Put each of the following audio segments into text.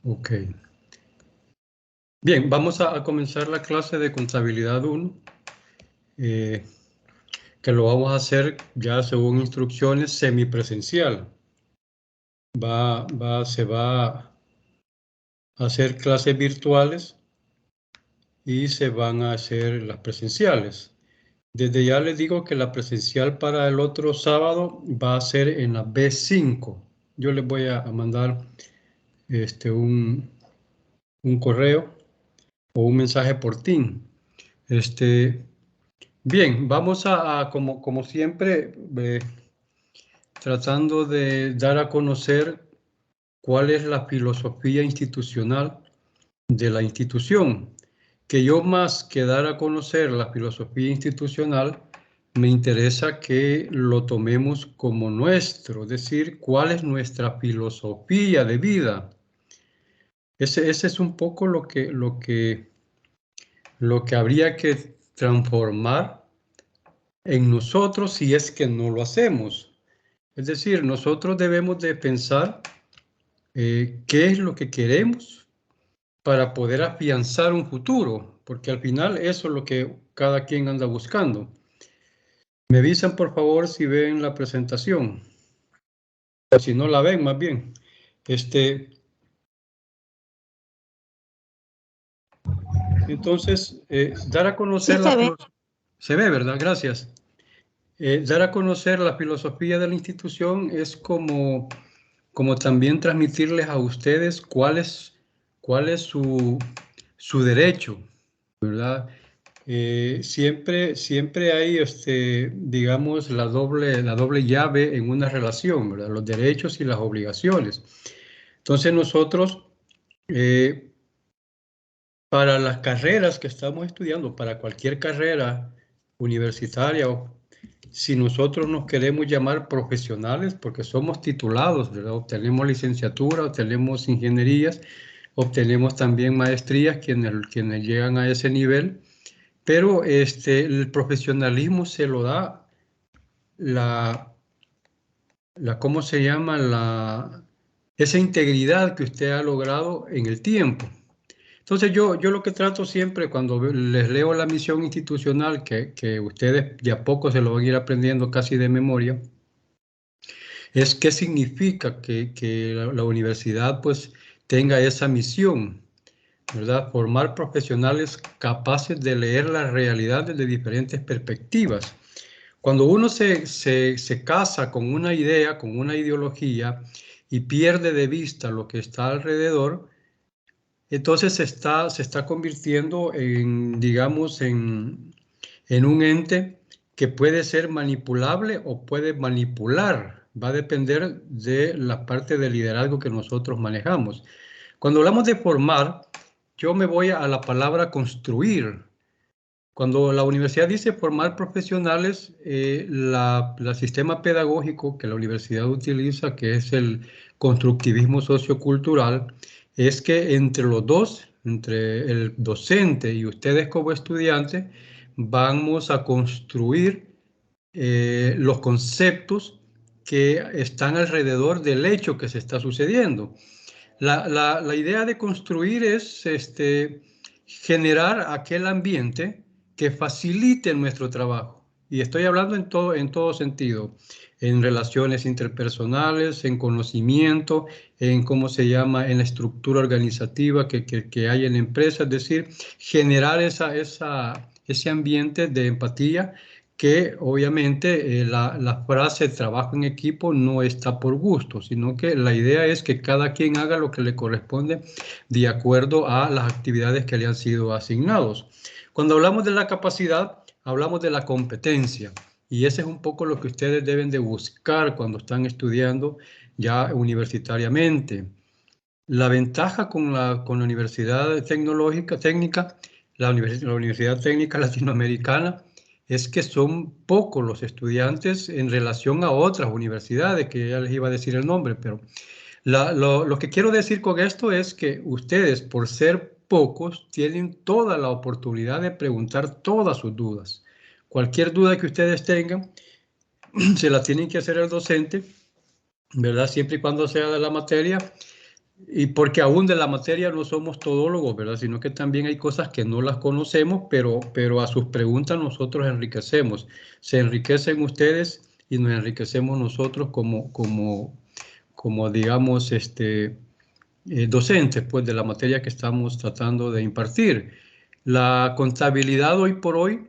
Ok. Bien, vamos a comenzar la clase de contabilidad 1, que lo vamos a hacer ya según instrucciones semipresencial. Se va a hacer clases virtuales y se van a hacer las presenciales. Desde ya les digo que la presencial para el otro sábado va a ser en la B5. Yo les voy a mandar un correo o un mensaje por Teams. Bien, vamos como siempre, tratando de dar a conocer cuál es la filosofía institucional de la institución. Que yo más que dar a conocer la filosofía institucional, me interesa que lo tomemos como nuestro, es decir, cuál es nuestra filosofía de vida. Ese es un poco lo que habría que transformar en nosotros si es que no lo hacemos. Es decir, nosotros debemos de pensar qué es lo que queremos para poder afianzar un futuro, porque al final eso es lo que cada quien anda buscando. Me avisan por favor si ven la presentación, o si no la ven más bien. Entonces, dar a conocer Sí se ve. Se ve, ¿verdad? Gracias. Dar a conocer la filosofía de la institución es como también transmitirles a ustedes cuál es su derecho, ¿verdad? Siempre hay, digamos, la doble llave en una relación, ¿verdad? Los derechos y las obligaciones. Entonces nosotros, para las carreras que estamos estudiando, para cualquier carrera universitaria, si nosotros nos queremos llamar profesionales, porque somos titulados, ¿verdad? Obtenemos licenciatura, obtenemos ingenierías, obtenemos también maestrías, quienes llegan a ese nivel, pero el profesionalismo se lo da ¿cómo se llama? Esa integridad que usted ha logrado en el tiempo. Entonces yo lo que trato siempre cuando les leo la misión institucional, que ustedes de a poco se lo van a ir aprendiendo casi de memoria, es qué significa que la universidad pues tenga esa misión, ¿verdad? Formar profesionales capaces de leer la realidad desde diferentes perspectivas. Cuando uno se casa con una idea, con una ideología y pierde de vista lo que está alrededor, entonces se está convirtiendo en, digamos, en un ente que puede ser manipulable o puede manipular. Va a depender de la parte de liderazgo que nosotros manejamos. Cuando hablamos de formar, yo me voy a la palabra construir. Cuando la universidad dice formar profesionales, el sistema pedagógico que la universidad utiliza, que es el constructivismo sociocultural, es que entre los dos, entre el docente y ustedes como estudiantes, vamos a construir los conceptos que están alrededor del hecho que se está sucediendo. La idea de construir es generar aquel ambiente que facilite nuestro trabajo. Y estoy hablando en todo sentido, en relaciones interpersonales, en conocimiento, en cómo se llama, en la estructura organizativa que hay en la empresa, es decir, generar ese ambiente de empatía que obviamente la frase trabajo en equipo no está por gusto, sino que la idea es que cada quien haga lo que le corresponde de acuerdo a las actividades que le han sido asignados. Cuando hablamos de la capacidad, hablamos de la competencia, y ese es un poco lo que ustedes deben de buscar cuando están estudiando ya universitariamente. La ventaja con la Universidad Técnica, la Universidad Técnica Latinoamericana, es que son pocos los estudiantes en relación a otras universidades, que ya les iba a decir el nombre, pero lo que quiero decir con esto es que ustedes, por ser pocos, tienen toda la oportunidad de preguntar todas sus dudas. Cualquier duda que ustedes tengan, se la tienen que hacer al docente, ¿verdad? Siempre y cuando sea de la materia, Y porque aún de la materia no somos todólogos, ¿verdad? Sino que también hay cosas que no las conocemos, pero a sus preguntas nosotros enriquecemos. Se enriquecen ustedes y nos enriquecemos nosotros como digamos, docentes, pues, de la materia que estamos tratando de impartir. La contabilidad hoy por hoy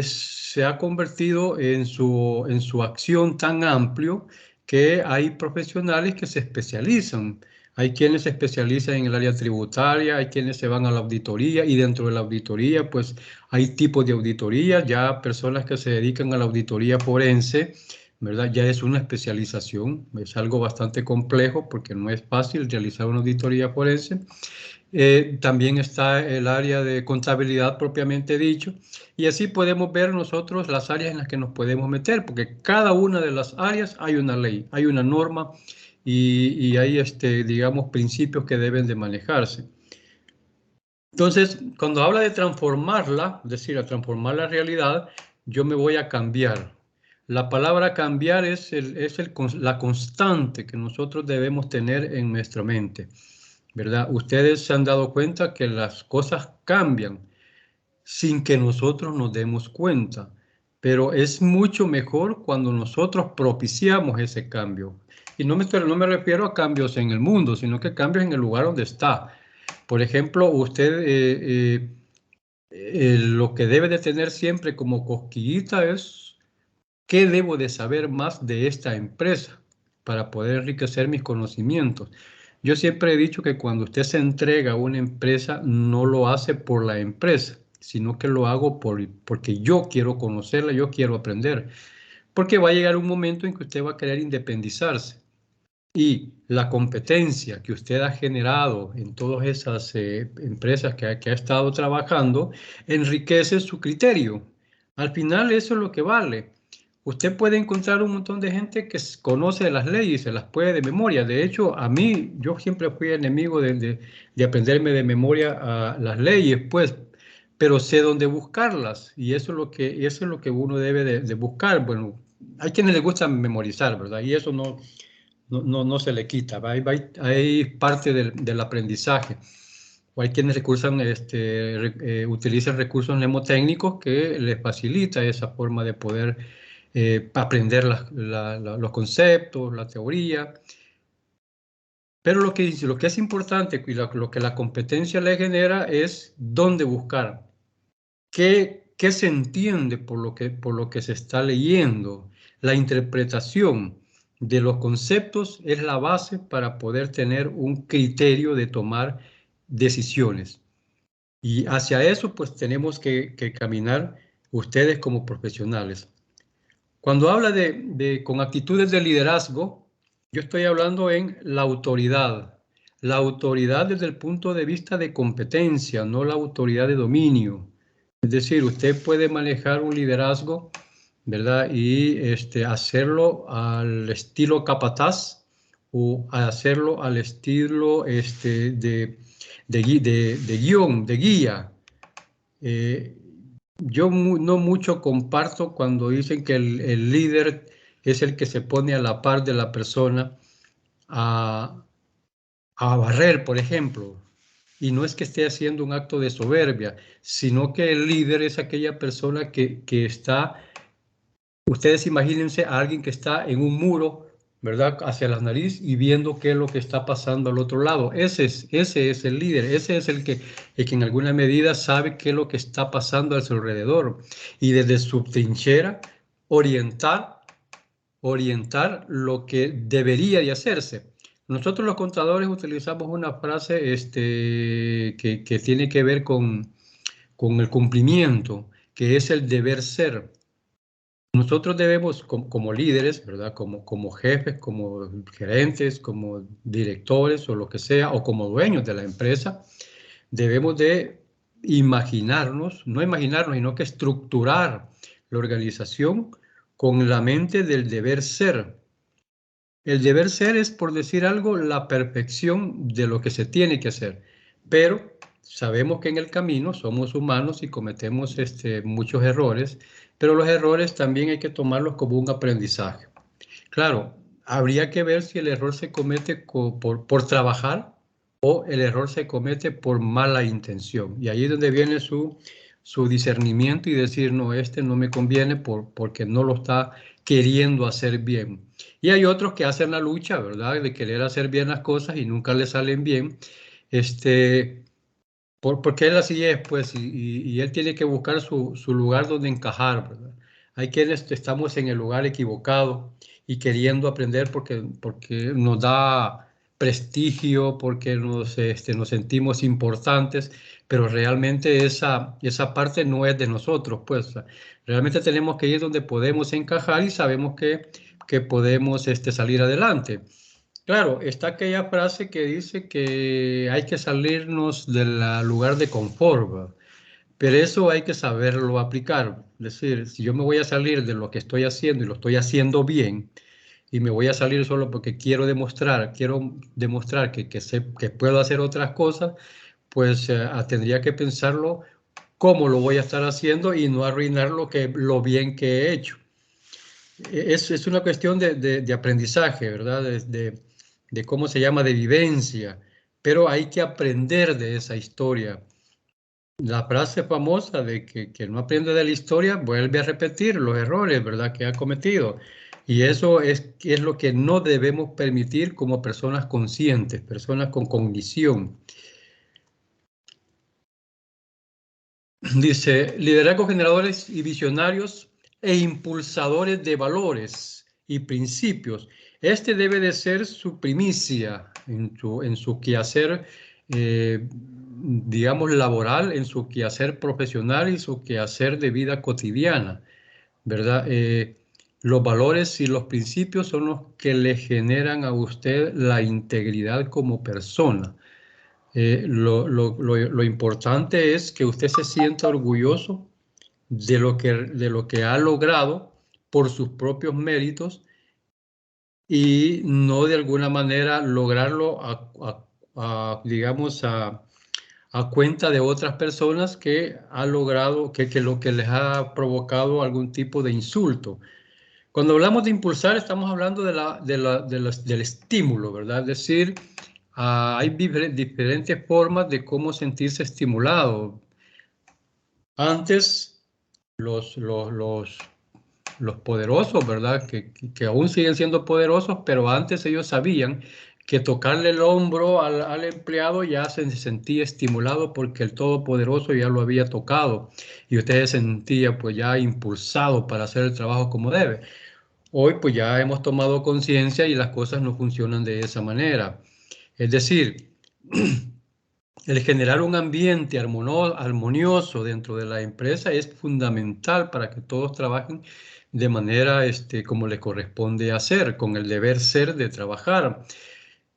se ha convertido en su acción tan amplio que hay profesionales que se especializan. Hay quienes se especializan en el área tributaria, hay quienes se van a la auditoría y dentro de la auditoría pues hay tipos de auditoría, ya personas que se dedican a la auditoría forense, ¿verdad? Ya es una especialización, es algo bastante complejo porque no es fácil realizar una auditoría forense. También está el área de contabilidad propiamente dicho, y así podemos ver nosotros las áreas en las que nos podemos meter, porque cada una de las áreas hay una ley, hay una norma y hay, digamos, principios que deben de manejarse. Entonces, cuando habla de transformarla, es decir, a transformar la realidad, yo me voy a cambiar. La palabra cambiar es la constante que nosotros debemos tener en nuestra mente, ¿verdad? Ustedes se han dado cuenta que las cosas cambian sin que nosotros nos demos cuenta, pero es mucho mejor cuando nosotros propiciamos ese cambio. Y no me refiero a cambios en el mundo, sino que cambios en el lugar donde está. Por ejemplo, usted lo que debe de tener siempre como cosquillita es qué debo de saber más de esta empresa para poder enriquecer mis conocimientos. Yo siempre he dicho que cuando usted se entrega a una empresa, no lo hace por la empresa, sino que lo hago porque yo quiero conocerla, yo quiero aprender. Porque va a llegar un momento en que usted va a querer independizarse. Y la competencia que usted ha generado en todas esas empresas que ha estado trabajando, enriquece su criterio. Al final eso es lo que vale. Usted puede encontrar un montón de gente que conoce las leyes, se las puede de memoria. De hecho, a mí, yo siempre fui enemigo de aprenderme de memoria las leyes, pues, pero sé dónde buscarlas y eso es lo que uno debe de buscar. Bueno, hay quienes les gusta memorizar, ¿verdad? Y eso no se le quita, hay parte del aprendizaje. O hay quienes utilizan recursos mnemotécnicos que les facilita esa forma de poder aprender los conceptos, la teoría. Pero lo que es importante y lo que la competencia le genera es dónde buscar, qué se entiende por lo que se está leyendo. La interpretación de los conceptos es la base para poder tener un criterio de tomar decisiones. Y hacia eso, pues tenemos que caminar ustedes como profesionales. Cuando habla con actitudes de liderazgo, yo estoy hablando en la autoridad. La autoridad desde el punto de vista de competencia, no la autoridad de dominio. Es decir, usted puede manejar un liderazgo, ¿verdad? Y hacerlo al estilo capataz o hacerlo al estilo de guión, de guía. Yo no mucho comparto cuando dicen que el líder es el que se pone a la par de la persona a, a barrer, por ejemplo. Y no es que esté haciendo un acto de soberbia, sino que el líder es aquella persona que está, ustedes imagínense a alguien que está en un muro, ¿verdad? Hacia la nariz y viendo qué es lo que está pasando al otro lado. Ese es el líder, ese es el que en alguna medida sabe qué es lo que está pasando a su alrededor. Y desde su trinchera, orientar lo que debería de hacerse. Nosotros los contadores utilizamos una frase que tiene que ver con el cumplimiento, que es el deber ser. Nosotros debemos, como líderes, ¿verdad? Como jefes, como gerentes, como directores o lo que sea, o como dueños de la empresa, debemos de no imaginarnos, sino que estructurar la organización con la mente del deber ser. El deber ser es, por decir algo, la perfección de lo que se tiene que hacer, pero sabemos que en el camino somos humanos y cometemos muchos errores, pero los errores también hay que tomarlos como un aprendizaje. Claro, habría que ver si el error se comete por trabajar o el error se comete por mala intención. Y ahí es donde viene su discernimiento y decir, no, este no me conviene porque no lo está queriendo hacer bien. Y hay otros que hacen la lucha, ¿verdad? De querer hacer bien las cosas y nunca les salen bien. Porque él así es, pues, y él tiene que buscar su lugar donde encajar, ¿verdad? Hay quienes estamos en el lugar equivocado y queriendo aprender porque nos da prestigio, porque nos sentimos importantes, pero realmente esa parte no es de nosotros, pues. Realmente tenemos que ir donde podemos encajar y sabemos que podemos salir adelante. Claro, está aquella frase que dice que hay que salirnos del lugar de confort, ¿va? Pero eso hay que saberlo aplicar. Es decir, si yo me voy a salir de lo que estoy haciendo y lo estoy haciendo bien, y me voy a salir solo porque quiero demostrar que puedo hacer otras cosas, pues tendría que pensarlo cómo lo voy a estar haciendo y no arruinar lo bien que he hecho. Es una cuestión de aprendizaje, ¿verdad? De cómo se llama, de vivencia, pero hay que aprender de esa historia. La frase famosa de que no aprende de la historia vuelve a repetir los errores, ¿verdad?, que ha cometido. Y eso es lo que no debemos permitir como personas conscientes, personas con cognición. Dice, liderazgos generadores y visionarios e impulsadores de valores y principios. Este debe de ser su primicia en su quehacer, digamos, laboral, en su quehacer profesional y su quehacer de vida cotidiana, ¿verdad? Los valores y los principios son los que le generan a usted la integridad como persona. Lo importante es que usted se sienta orgulloso de lo que ha logrado por sus propios méritos y no de alguna manera lograrlo digamos, a cuenta de otras personas que ha logrado, que lo que les ha provocado algún tipo de insulto. Cuando hablamos de impulsar, estamos hablando del estímulo, ¿verdad? Es decir, hay diferentes formas de cómo sentirse estimulado. Antes, los poderosos, ¿verdad? Que aún siguen siendo poderosos, pero antes ellos sabían que tocarle el hombro al empleado ya se sentía estimulado porque el Todopoderoso ya lo había tocado y usted se sentía pues ya impulsado para hacer el trabajo como debe. Hoy pues ya hemos tomado conciencia y las cosas no funcionan de esa manera. Es decir, el generar un ambiente armonioso dentro de la empresa es fundamental para que todos trabajen de manera como le corresponde hacer, con el deber ser de trabajar.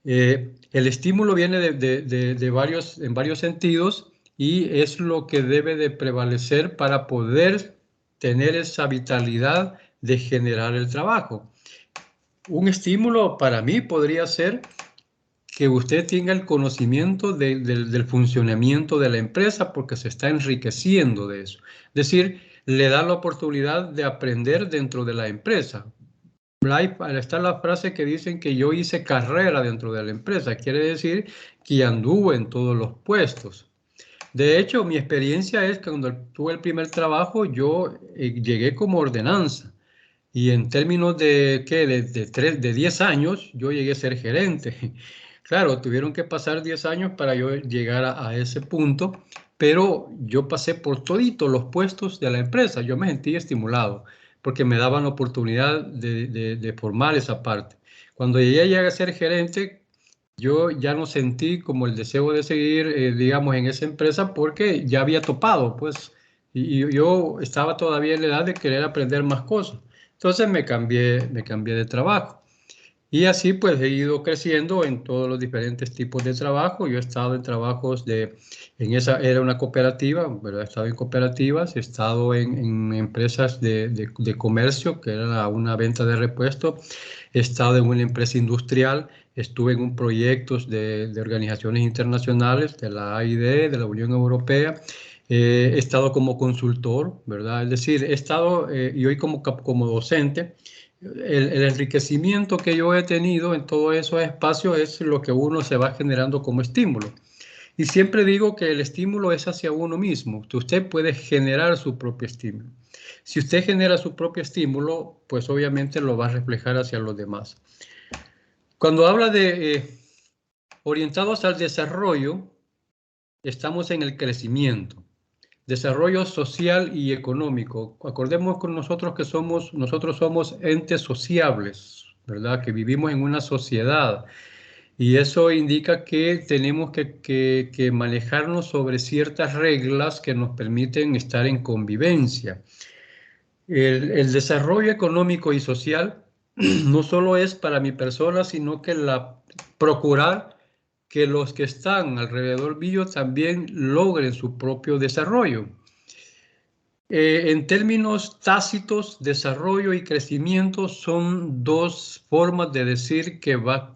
El estímulo viene en varios sentidos y es lo que debe de prevalecer para poder tener esa vitalidad de generar el trabajo. Un estímulo para mí podría ser que usted tenga el conocimiento del funcionamiento de la empresa porque se está enriqueciendo de eso. Es decir, le da la oportunidad de aprender dentro de la empresa. Está la frase que dicen que yo hice carrera dentro de la empresa. Quiere decir que anduve en todos los puestos. De hecho, mi experiencia es que cuando tuve el primer trabajo, yo llegué como ordenanza. Y en términos ¿qué? De 10 años, yo llegué a ser gerente. Claro, tuvieron que pasar 10 años para yo llegar a ese punto, pero yo pasé por toditos los puestos de la empresa. Yo me sentí estimulado porque me daban la oportunidad de formar esa parte. Cuando llegué a ser gerente, yo ya no sentí como el deseo de seguir, digamos, en esa empresa porque ya había topado, pues, y yo estaba todavía en la edad de querer aprender más cosas. Entonces me cambié de trabajo. Y así pues he ido creciendo en todos los diferentes tipos de trabajo. Yo he estado en trabajos era una cooperativa, ¿verdad? He estado en cooperativas, he estado en empresas de comercio, que era una venta de repuestos, he estado en una empresa industrial, estuve en un proyectos de organizaciones internacionales, de la AID, de la Unión Europea, He estado como consultor, ¿verdad? Es decir, he estado, y hoy como docente, el enriquecimiento que yo he tenido en todos esos espacios es lo que uno se va generando como estímulo. Y siempre digo que el estímulo es hacia uno mismo. Usted puede generar su propio estímulo. Si usted genera su propio estímulo, pues obviamente lo va a reflejar hacia los demás. Cuando habla de orientados al desarrollo, estamos en el crecimiento. Desarrollo social y económico. Acordemos con nosotros que nosotros somos entes sociables, ¿verdad? Que vivimos en una sociedad. Y eso indica que tenemos que manejarnos sobre ciertas reglas que nos permiten estar en convivencia. El desarrollo económico y social no solo es para mi persona, sino que procurar que los que están alrededor mío también logren su propio desarrollo. En términos tácitos, desarrollo y crecimiento son dos formas de decir que va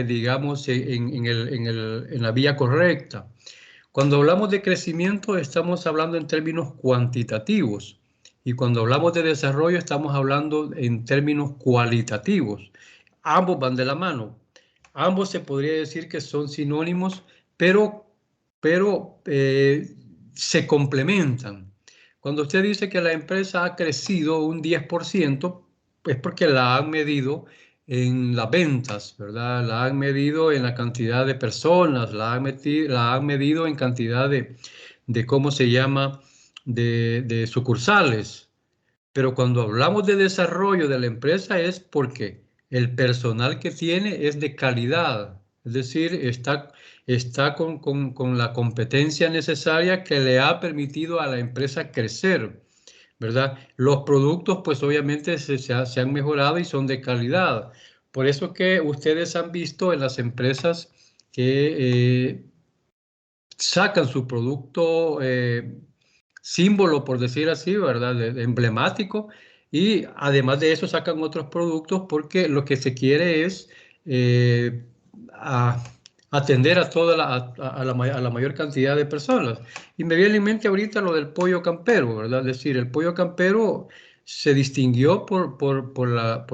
digamos, en la vía correcta. Cuando hablamos de crecimiento, estamos hablando en términos cuantitativos. Y cuando hablamos de desarrollo, estamos hablando en términos cualitativos. Ambos van de la mano. Ambos se podría decir que son sinónimos, pero se complementan. Cuando usted dice que la empresa ha crecido un 10%, es porque la han medido en las ventas, ¿verdad? La han medido en la cantidad de personas, la han medido en cantidad de ¿cómo se llama?, de sucursales. Pero cuando hablamos de desarrollo de la empresa es porque el personal que tiene es de calidad, es decir, está con la competencia necesaria que le ha permitido a la empresa crecer, ¿verdad? Los productos, pues obviamente se han mejorado y son de calidad. Por eso que ustedes han visto en las empresas que sacan su producto símbolo, por decir así, ¿verdad? Emblemático. Y además de eso sacan otros productos porque lo que se quiere es eh, a- atender a toda a la mayor cantidad de personas. Y me viene en mente ahorita lo del pollo campero, ¿verdad? Es decir, el pollo campero se distinguió por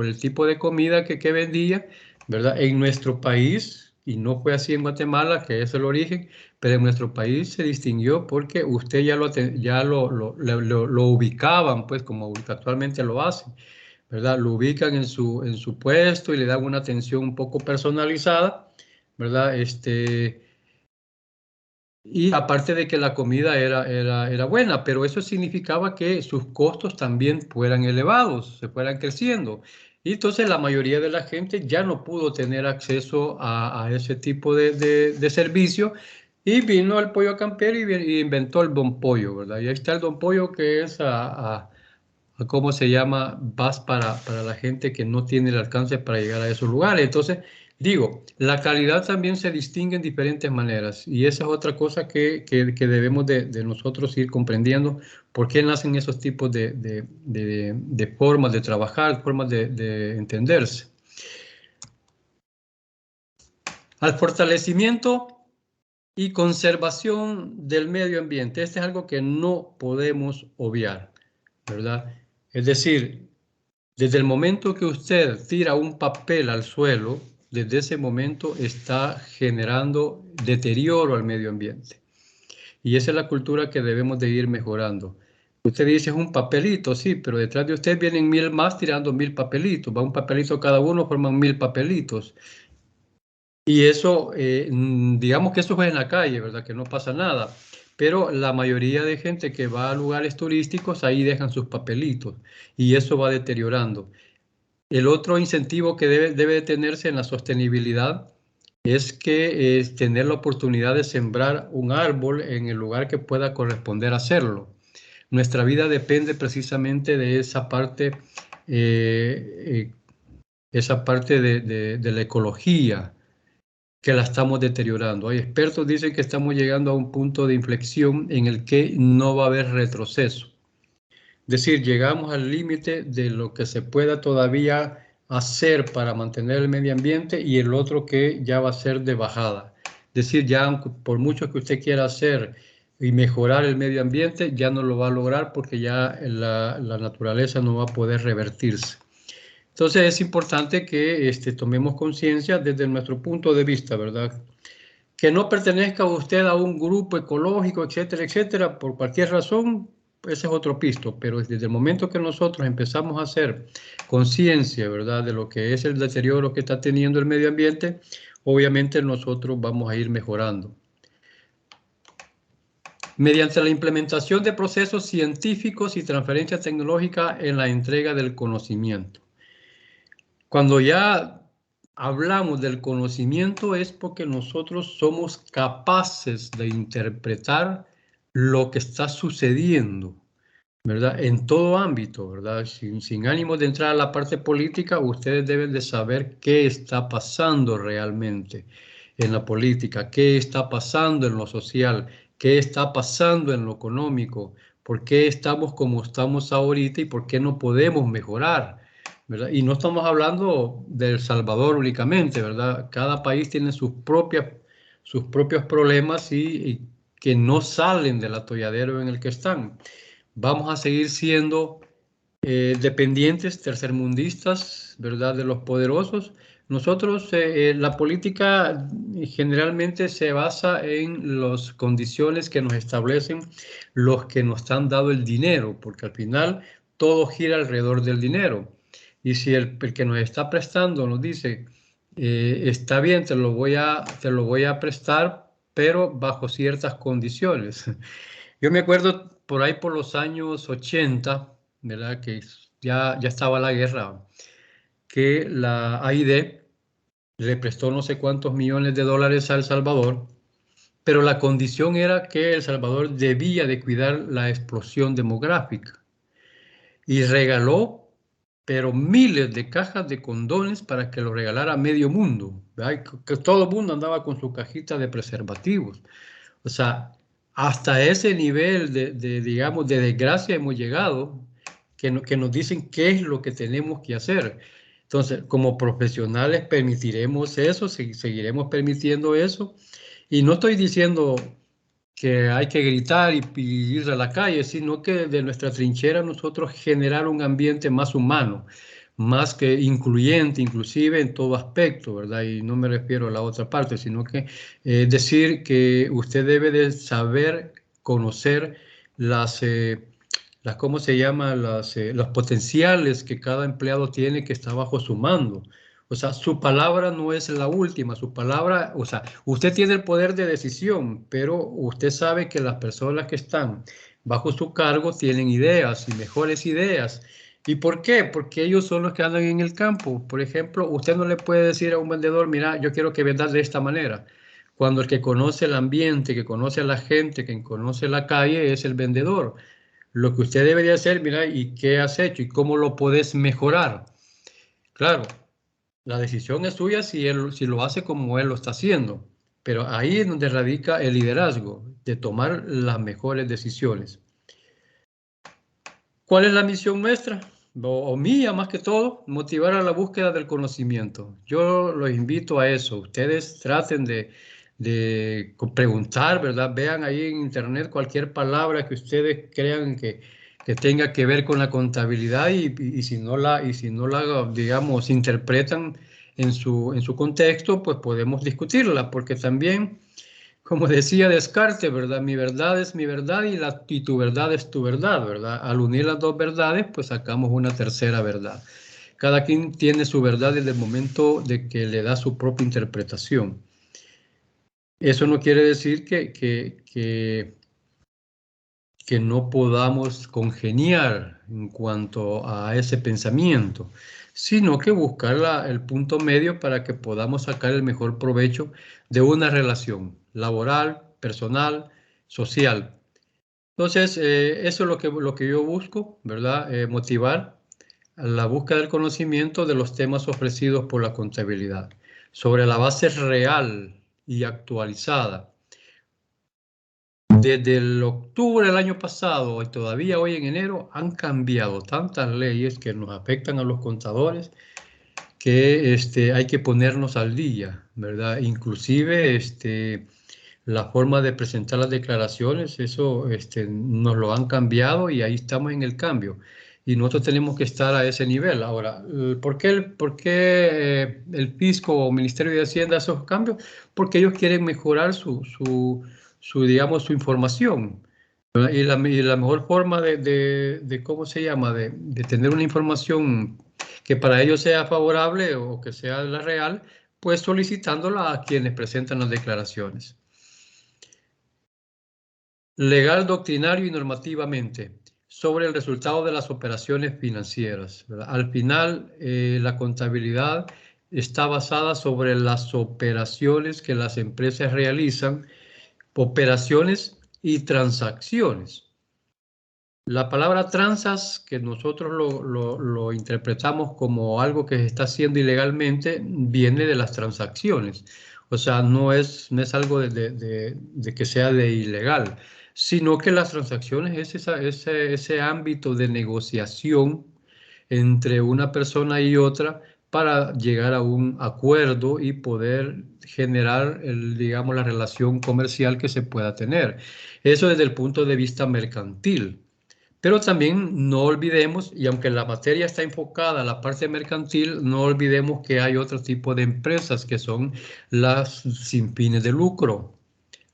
el tipo de comida que vendía, ¿verdad? En nuestro país, y no fue así en Guatemala, que es el origen, pero en nuestro país se distinguió porque usted lo ubicaban, pues como actualmente lo hacen, ¿verdad? Lo ubican en su puesto y le dan una atención un poco personalizada, ¿verdad? Y aparte de que la comida era buena, pero eso significaba que sus costos también fueran elevados, se fueran creciendo. Y entonces la mayoría de la gente ya no pudo tener acceso a ese tipo de servicio y vino al pollo campero y inventó el Don Pollo, ¿verdad? Y ahí está el Don Pollo que es ¿cómo se llama? Vas para la gente que no tiene el alcance para llegar a esos lugares. Entonces, digo, la calidad también se distingue en diferentes maneras y esa es otra cosa que debemos de nosotros ir comprendiendo por qué nacen esos tipos de formas de trabajar, formas de entenderse. Al fortalecimiento y conservación del medio ambiente. Este es algo que no podemos obviar, ¿verdad? Es decir, desde el momento que usted tira un papel al suelo, desde ese momento está generando deterioro al medio ambiente. Y esa es la cultura que debemos de ir mejorando. Usted dice es un papelito, sí, pero detrás de usted vienen 1000 más tirando 1000 papelitos. Va un papelito cada uno, forman 1000 papelitos. Y eso, digamos que eso es en la calle, ¿verdad? Que no pasa nada. Pero la mayoría de gente que va a lugares turísticos, ahí dejan sus papelitos y eso va deteriorando. El otro incentivo que debe de tenerse en la sostenibilidad es que tener la oportunidad de sembrar un árbol en el lugar que pueda corresponder a hacerlo. Nuestra vida depende precisamente de esa parte de la ecología que la estamos deteriorando. Hay expertos que dicen que estamos llegando a un punto de inflexión en el que no va a haber retroceso. Es decir, llegamos al límite de lo que se pueda todavía hacer para mantener el medio ambiente y el otro que ya va a ser de bajada. Es decir, ya por mucho que usted quiera hacer y mejorar el medio ambiente, ya no lo va a lograr porque ya la naturaleza no va a poder revertirse. Entonces es importante que tomemos conciencia desde nuestro punto de vista, ¿verdad? Que no pertenezca usted a un grupo ecológico, etcétera, etcétera, por cualquier razón, ese es otro pisto, pero desde el momento que nosotros empezamos a hacer conciencia, ¿verdad?, de lo que es el deterioro que está teniendo el medio ambiente, obviamente nosotros vamos a ir mejorando. Mediante la implementación de procesos científicos y transferencia tecnológica en la entrega del conocimiento. Cuando ya hablamos del conocimiento es porque nosotros somos capaces de interpretar lo que está sucediendo, ¿verdad? En todo ámbito, ¿verdad? Sin ánimo de entrar a la parte política, ustedes deben de saber qué está pasando realmente en la política, qué está pasando en lo social, qué está pasando en lo económico, por qué estamos como estamos ahorita y por qué no podemos mejorar, ¿verdad? Y no estamos hablando de El Salvador únicamente, ¿verdad? Cada país tiene sus propios problemas y que no salen del atolladero en el que están. Vamos a seguir siendo dependientes, tercermundistas, ¿verdad?, de los poderosos. Nosotros, la política generalmente se basa en las condiciones que nos establecen los que nos han dado el dinero, porque al final todo gira alrededor del dinero. Y si el que nos está prestando nos dice, está bien, te lo voy a prestar, pero bajo ciertas condiciones. Yo me acuerdo por ahí por los años 80, ¿verdad? Que ya estaba la guerra, que la AID le prestó no sé cuántos millones de dólares a El Salvador, pero la condición era que El Salvador debía de cuidar la explosión demográfica y regaló, pero miles de cajas de condones para que lo regalara a medio mundo, ¿verdad? Que todo el mundo andaba con su cajita de preservativos. O sea, hasta ese nivel digamos, de desgracia hemos llegado, que nos dicen qué es lo que tenemos que hacer. Entonces, como profesionales permitiremos eso, seguiremos permitiendo eso. Y no estoy diciendo que hay que gritar y ir a la calle, sino que de nuestra trinchera nosotros generar un ambiente más humano, más que incluyente, inclusive en todo aspecto, ¿verdad? Y no me refiero a la otra parte, sino que decir que usted debe de saber conocer ¿cómo se llama? Los potenciales que cada empleado tiene que está bajo su mando. O sea, su palabra no es la última, su palabra, o sea, usted tiene el poder de decisión, pero usted sabe que las personas que están bajo su cargo tienen ideas y mejores ideas. ¿Y por qué? Porque ellos son los que andan en el campo. Por ejemplo, usted no le puede decir a un vendedor, mira, yo quiero que vendas de esta manera. Cuando el que conoce el ambiente, que conoce a la gente, que conoce la calle, es el vendedor. Lo que usted debería hacer, mira, ¿y qué has hecho? ¿Y cómo lo puedes mejorar? Claro, la decisión es suya si lo hace como él lo está haciendo, pero ahí es donde radica el liderazgo, de tomar las mejores decisiones. ¿Cuál es la misión nuestra? O mía más que todo, motivar a la búsqueda del conocimiento. Yo los invito a eso. Ustedes traten de preguntar, ¿verdad? Vean ahí en internet cualquier palabra que ustedes crean que tenga que ver con la contabilidad y si no la, digamos, interpretan en su contexto, pues podemos discutirla, porque también como decía Descartes, ¿verdad? Mi verdad es mi verdad y tu verdad es tu verdad, ¿verdad? Al unir las dos verdades, pues sacamos una tercera verdad. Cada quien tiene su verdad desde el momento de que le da su propia interpretación. Eso no quiere decir que no podamos congeniar en cuanto a ese pensamiento, sino que buscar el punto medio para que podamos sacar el mejor provecho de una relación laboral, personal, social. Entonces, eso es lo que yo busco, ¿verdad? Motivar a la búsqueda del conocimiento de los temas ofrecidos por la contabilidad, sobre la base real y actualizada. Desde el octubre del año pasado y todavía hoy en enero han cambiado tantas leyes que nos afectan a los contadores que hay que ponernos al día, ¿verdad? Inclusive la forma de presentar las declaraciones, eso nos lo han cambiado y ahí estamos en el cambio. Y nosotros tenemos que estar a ese nivel. Ahora, ¿por qué el fisco o Ministerio de Hacienda hace esos cambios? Porque ellos quieren mejorar digamos, su información. ¿Verdad? Y la mejor forma ¿cómo se llama? De tener una información que para ellos sea favorable o que sea la real, pues solicitándola a quienes presentan las declaraciones. Legal, doctrinario y normativamente sobre el resultado de las operaciones financieras, ¿verdad? Al final, la contabilidad está basada sobre las operaciones que las empresas realizan, operaciones y transacciones. La palabra transas, que nosotros lo interpretamos como algo que se está haciendo ilegalmente, viene de las transacciones. O sea, no es algo de que sea de ilegal, sino que las transacciones es ese ámbito de negociación entre una persona y otra para llegar a un acuerdo y poder generar, digamos, la relación comercial que se pueda tener. Eso desde el punto de vista mercantil. Pero también no olvidemos, y aunque la materia está enfocada a la parte mercantil, no olvidemos que hay otro tipo de empresas que son las sin fines de lucro,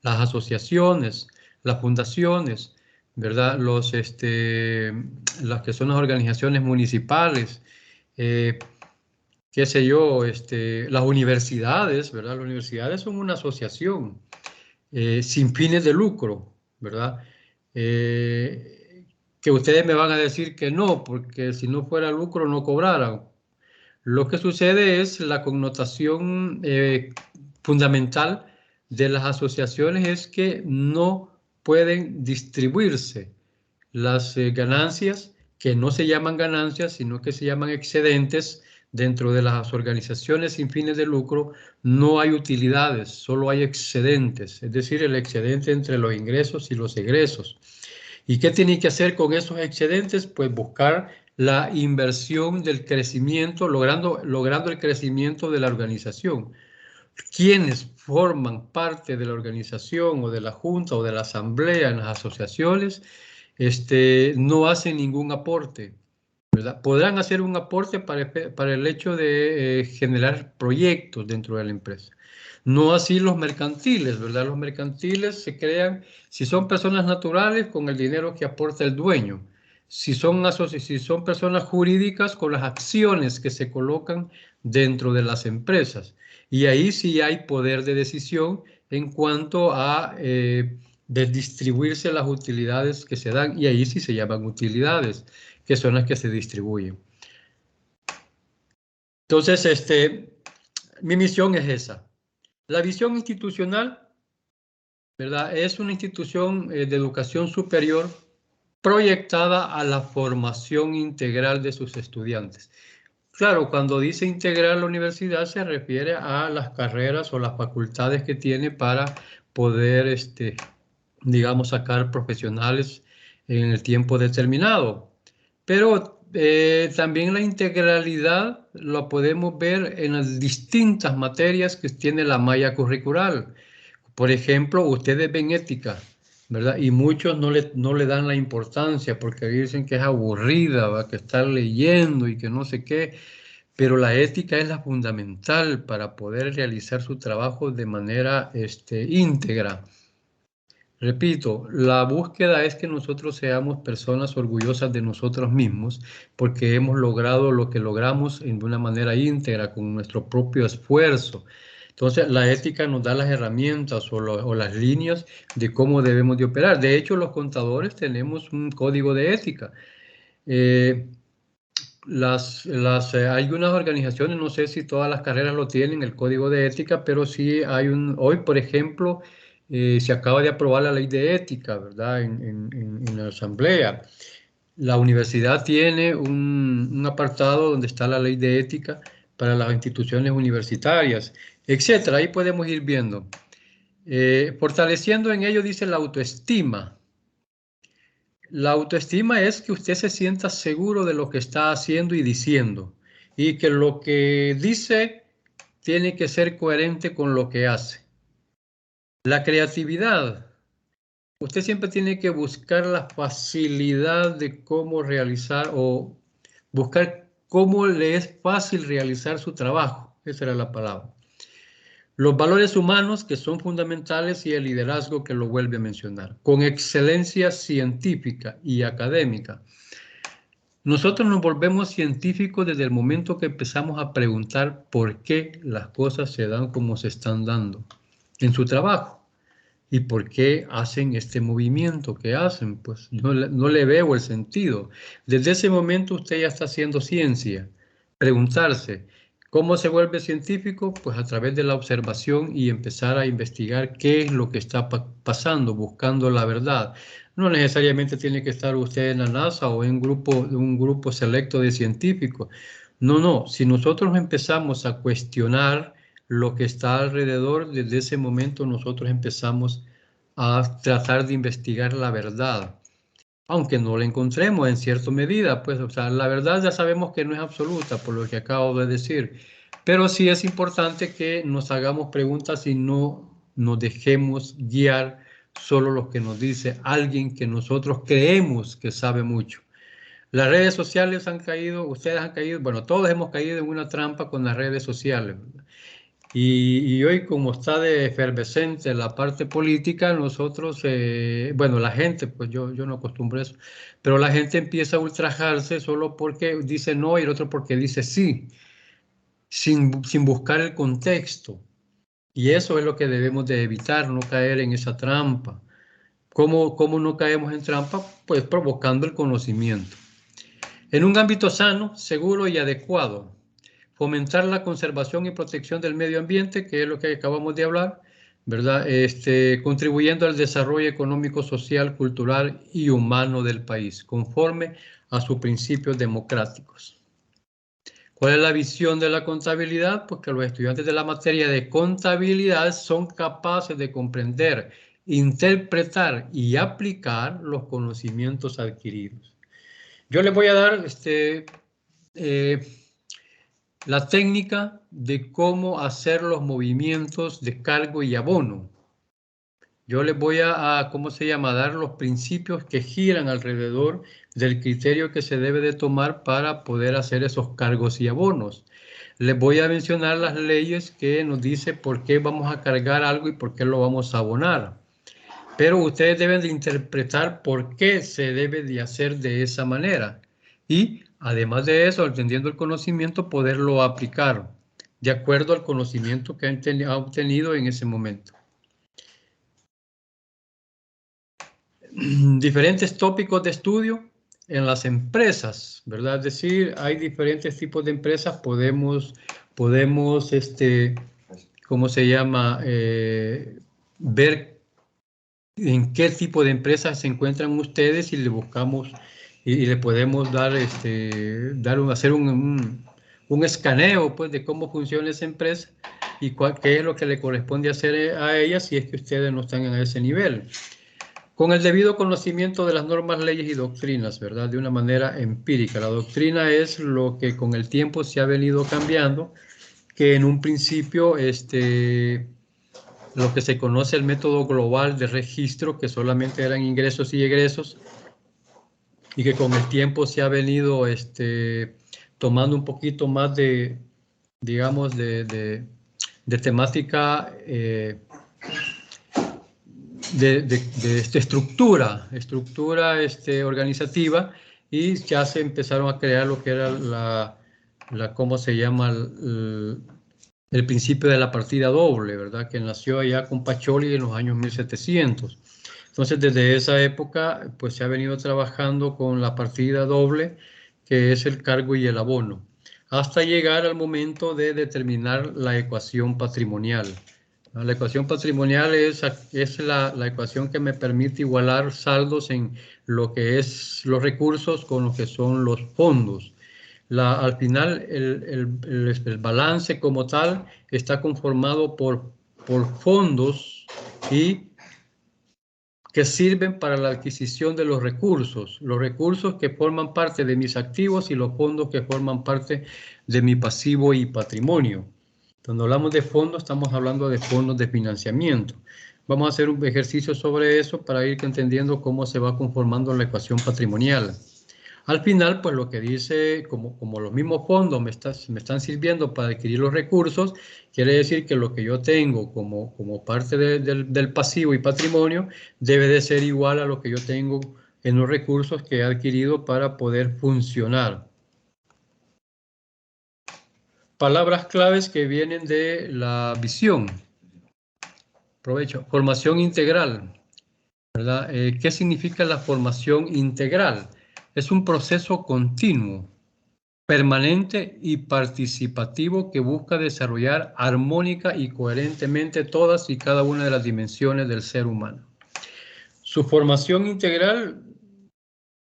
las asociaciones, las fundaciones, ¿verdad? Las que son las organizaciones municipales, eh, qué sé yo, las universidades, ¿verdad? Las universidades son una asociación sin fines de lucro, ¿verdad? Que ustedes me van a decir que no, porque si no fuera lucro no cobraran. Lo que sucede es la connotación fundamental de las asociaciones es que no pueden distribuirse las ganancias, que no se llaman ganancias, sino que se llaman excedentes. Dentro de las organizaciones sin fines de lucro no hay utilidades, solo hay excedentes, es decir, el excedente entre los ingresos y los egresos. ¿Y qué tiene que hacer con esos excedentes? Pues buscar la inversión del crecimiento, logrando el crecimiento de la organización. Quienes forman parte de la organización o de la junta o de la asamblea en las asociaciones, no hacen ningún aporte, ¿verdad? Podrán hacer un aporte para el hecho de generar proyectos dentro de la empresa. No así los mercantiles, ¿verdad? Los mercantiles se crean, si son personas naturales, con el dinero que aporta el dueño. Si son personas jurídicas, con las acciones que se colocan dentro de las empresas. Y ahí sí hay poder de decisión en cuanto a de distribuirse las utilidades que se dan, y ahí sí se llaman utilidades, que son las que se distribuyen. Entonces, mi misión es esa. La visión institucional, ¿verdad? Es una institución de educación superior proyectada a la formación integral de sus estudiantes. Claro, cuando dice integral la universidad se refiere a las carreras o las facultades que tiene para poder, digamos, sacar profesionales en el tiempo determinado. Pero también la integralidad lo podemos ver en las distintas materias que tiene la malla curricular. Por ejemplo, ustedes ven ética, ¿verdad? Y muchos no le dan la importancia porque dicen que es aburrida, ¿va? Que estar leyendo y que no sé qué. Pero la ética es la fundamental para poder realizar su trabajo de manera íntegra. Repito, la búsqueda es que nosotros seamos personas orgullosas de nosotros mismos porque hemos logrado lo que logramos de una manera íntegra, con nuestro propio esfuerzo. Entonces, la ética nos da las herramientas o las líneas de cómo debemos de operar. De hecho, los contadores tenemos un código de ética. Hay unas organizaciones, no sé si todas las carreras lo tienen, el código de ética, pero sí hoy, por ejemplo, se acaba de aprobar la ley de ética, ¿verdad? En la asamblea. La universidad tiene un apartado donde está la ley de ética para las instituciones universitarias, etcétera. Ahí podemos ir viendo. Fortaleciendo en ello, dice la autoestima. La autoestima es que usted se sienta seguro de lo que está haciendo y diciendo, y que lo que dice tiene que ser coherente con lo que hace. La creatividad. Usted siempre tiene que buscar la facilidad de cómo realizar o buscar cómo le es fácil realizar su trabajo. Esa era la palabra. Los valores humanos que son fundamentales y el liderazgo que lo vuelve a mencionar. Con excelencia científica y académica. Nosotros nos volvemos científicos desde el momento que empezamos a preguntar por qué las cosas se dan como se están dando en su trabajo. ¿Y por qué hacen este movimiento que hacen? Pues no le veo el sentido. Desde ese momento usted ya está haciendo ciencia. Preguntarse, ¿cómo se vuelve científico? Pues a través de la observación y empezar a investigar qué es lo que está pasando, buscando la verdad. No necesariamente tiene que estar usted en la NASA o en un grupo selecto de científicos. No, no. Si nosotros empezamos a cuestionar lo que está alrededor, desde ese momento nosotros empezamos a tratar de investigar la verdad, aunque no la encontremos en cierta medida, pues, o sea, la verdad ya sabemos que no es absoluta, por lo que acabo de decir, pero sí es importante que nos hagamos preguntas y no nos dejemos guiar solo lo que nos dice alguien que nosotros creemos que sabe mucho. Las redes sociales han caído, ustedes han caído, bueno, todos hemos caído en una trampa con las redes sociales, ¿verdad? Y hoy, como está de efervescente la parte política, nosotros, bueno, la gente, pues yo no acostumbro a eso, pero la gente empieza a ultrajarse solo porque dice no y el otro porque dice sí, sin buscar el contexto. Y eso es lo que debemos de evitar, no caer en esa trampa. ¿Cómo no caemos en trampa? Pues provocando el conocimiento. En un ámbito sano, seguro y adecuado, fomentar la conservación y protección del medio ambiente, que es lo que acabamos de hablar, ¿verdad? Contribuyendo al desarrollo económico, social, cultural y humano del país, conforme a sus principios democráticos. ¿Cuál es la visión de la contabilidad? Pues que los estudiantes de la materia de contabilidad son capaces de comprender, interpretar y aplicar los conocimientos adquiridos. Yo les voy a dar la técnica de cómo hacer los movimientos de cargo y abono. Yo les voy ¿cómo se llama? Dar los principios que giran alrededor del criterio que se debe de tomar para poder hacer esos cargos y abonos. Les voy a mencionar las leyes que nos dice por qué vamos a cargar algo y por qué lo vamos a abonar. Pero ustedes deben de interpretar por qué se debe de hacer de esa manera. Y además de eso, entendiendo el conocimiento, poderlo aplicar de acuerdo al conocimiento que ha obtenido en ese momento. Diferentes tópicos de estudio en las empresas, ¿verdad? Es decir, hay diferentes tipos de empresas, podemos ¿cómo se llama? Ver en qué tipo de empresas se encuentran ustedes y le buscamos y le podemos dar, hacer un escaneo, pues, de cómo funciona esa empresa y qué es lo que le corresponde hacer a ella si es que ustedes no están a ese nivel. Con el debido conocimiento de las normas, leyes y doctrinas, ¿verdad? De una manera empírica. La doctrina es lo que con el tiempo se ha venido cambiando, que en un principio, lo que se conoce el método global de registro, que solamente eran ingresos y egresos, y que con el tiempo se ha venido tomando un poquito más de, digamos, de temática, de estructura organizativa, y ya se empezaron a crear lo que era ¿cómo se llama? El principio de la partida doble, ¿verdad? Que nació allá con Pacioli en los años 1700. Entonces, desde esa época, pues se ha venido trabajando con la partida doble, que es el cargo y el abono, hasta llegar al momento de determinar la ecuación patrimonial. La ecuación patrimonial es la ecuación que me permite igualar saldos en lo que es los recursos con lo que son los fondos. Al final, el balance como tal está conformado por fondos y que sirven para la adquisición de los recursos que forman parte de mis activos y los fondos que forman parte de mi pasivo y patrimonio. Cuando hablamos de fondos, estamos hablando de fondos de financiamiento. vamos a hacer un ejercicio sobre eso para ir entendiendo cómo se va conformando la ecuación patrimonial. Al final, pues lo que dice, como los mismos fondos me están sirviendo para adquirir los recursos, quiere decir que lo que yo tengo como parte del pasivo y patrimonio debe de ser igual a lo que yo tengo en los recursos que he adquirido para poder funcionar. Palabras claves que vienen de la visión. Provecho. Formación integral, ¿verdad? ¿Qué significa la formación integral? Es un proceso continuo, permanente y participativo que busca desarrollar armónica y coherentemente todas y cada una de las dimensiones del ser humano. Su formación integral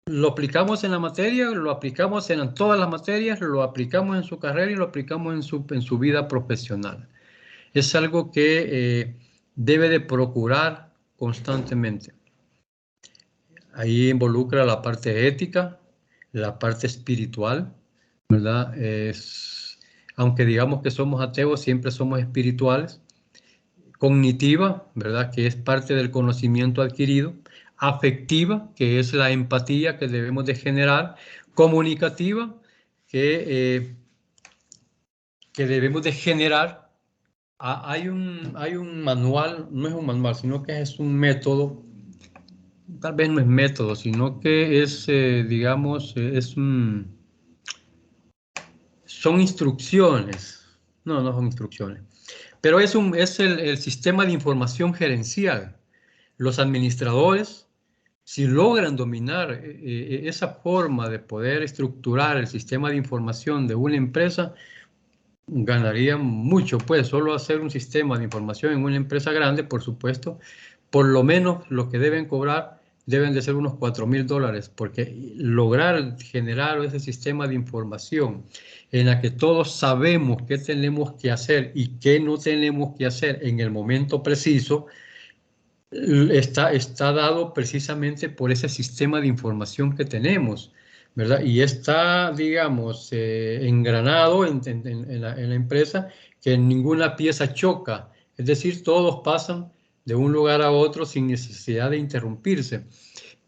lo aplicamos en la materia, lo aplicamos en todas las materias, lo aplicamos en su carrera y lo aplicamos en su vida profesional. Es algo que debe de procurar constantemente. Ahí involucra la parte ética, la parte espiritual, ¿verdad? Aunque digamos que somos ateos, siempre somos espirituales. Cognitiva, ¿verdad? Que es parte del conocimiento adquirido. Afectiva, que es la empatía que debemos de generar. Comunicativa, que debemos de generar. Hay un manual, no es un manual, sino que es un método. Tal vez no es método, sino que es, digamos, son instrucciones. No, no son instrucciones. Pero es el sistema de información gerencial. Los administradores, si logran dominar esa forma de poder estructurar el sistema de información de una empresa, ganarían mucho. Pues solo hacer un sistema de información en una empresa grande, por supuesto, por lo menos lo que deben cobrar deben de ser unos $4,000, porque lograr generar ese sistema de información en la que todos sabemos qué tenemos que hacer y qué no tenemos que hacer en el momento preciso, está dado precisamente por ese sistema de información que tenemos, ¿verdad? Y está, digamos, engranado en la empresa, que ninguna pieza choca, es decir, todos pasan de un lugar a otro sin necesidad de interrumpirse.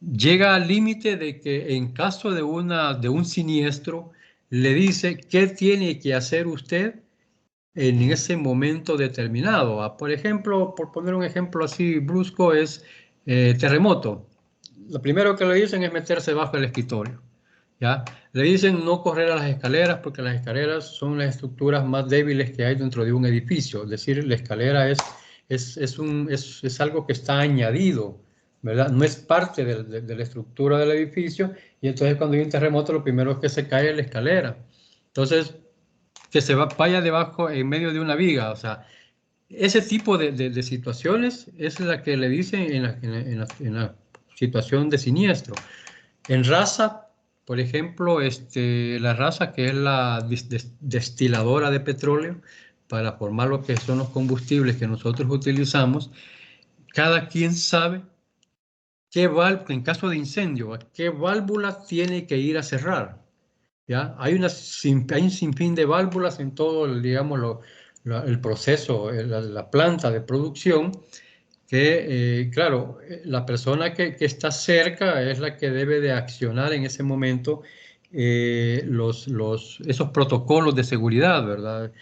Llega al límite de que en caso de un siniestro, le dice qué tiene que hacer usted en ese momento determinado. Por ejemplo, por poner un ejemplo así brusco, es terremoto. Lo primero que le dicen es meterse bajo el escritorio, ¿ya? Le dicen no correr a las escaleras, porque las escaleras son las estructuras más débiles que hay dentro de un edificio. Es decir, la escalera es algo que está añadido, ¿verdad? No es parte de la estructura del edificio, y entonces cuando hay un terremoto lo primero que se cae es la escalera. Entonces, que vaya debajo, en medio de una viga, o sea, ese tipo de situaciones es la que le dicen en la situación de siniestro. En raza, por ejemplo, la raza que es la destiladora de petróleo para formar lo que son los combustibles que nosotros utilizamos, cada quien sabe qué válvula, en caso de incendio, qué válvula tiene que ir a cerrar. ¿Ya? Hay un sinfín de válvulas en todo, digamos, el proceso, la planta de producción, que, claro, la persona que está cerca es la que debe de accionar en ese momento esos protocolos de seguridad, ¿verdad?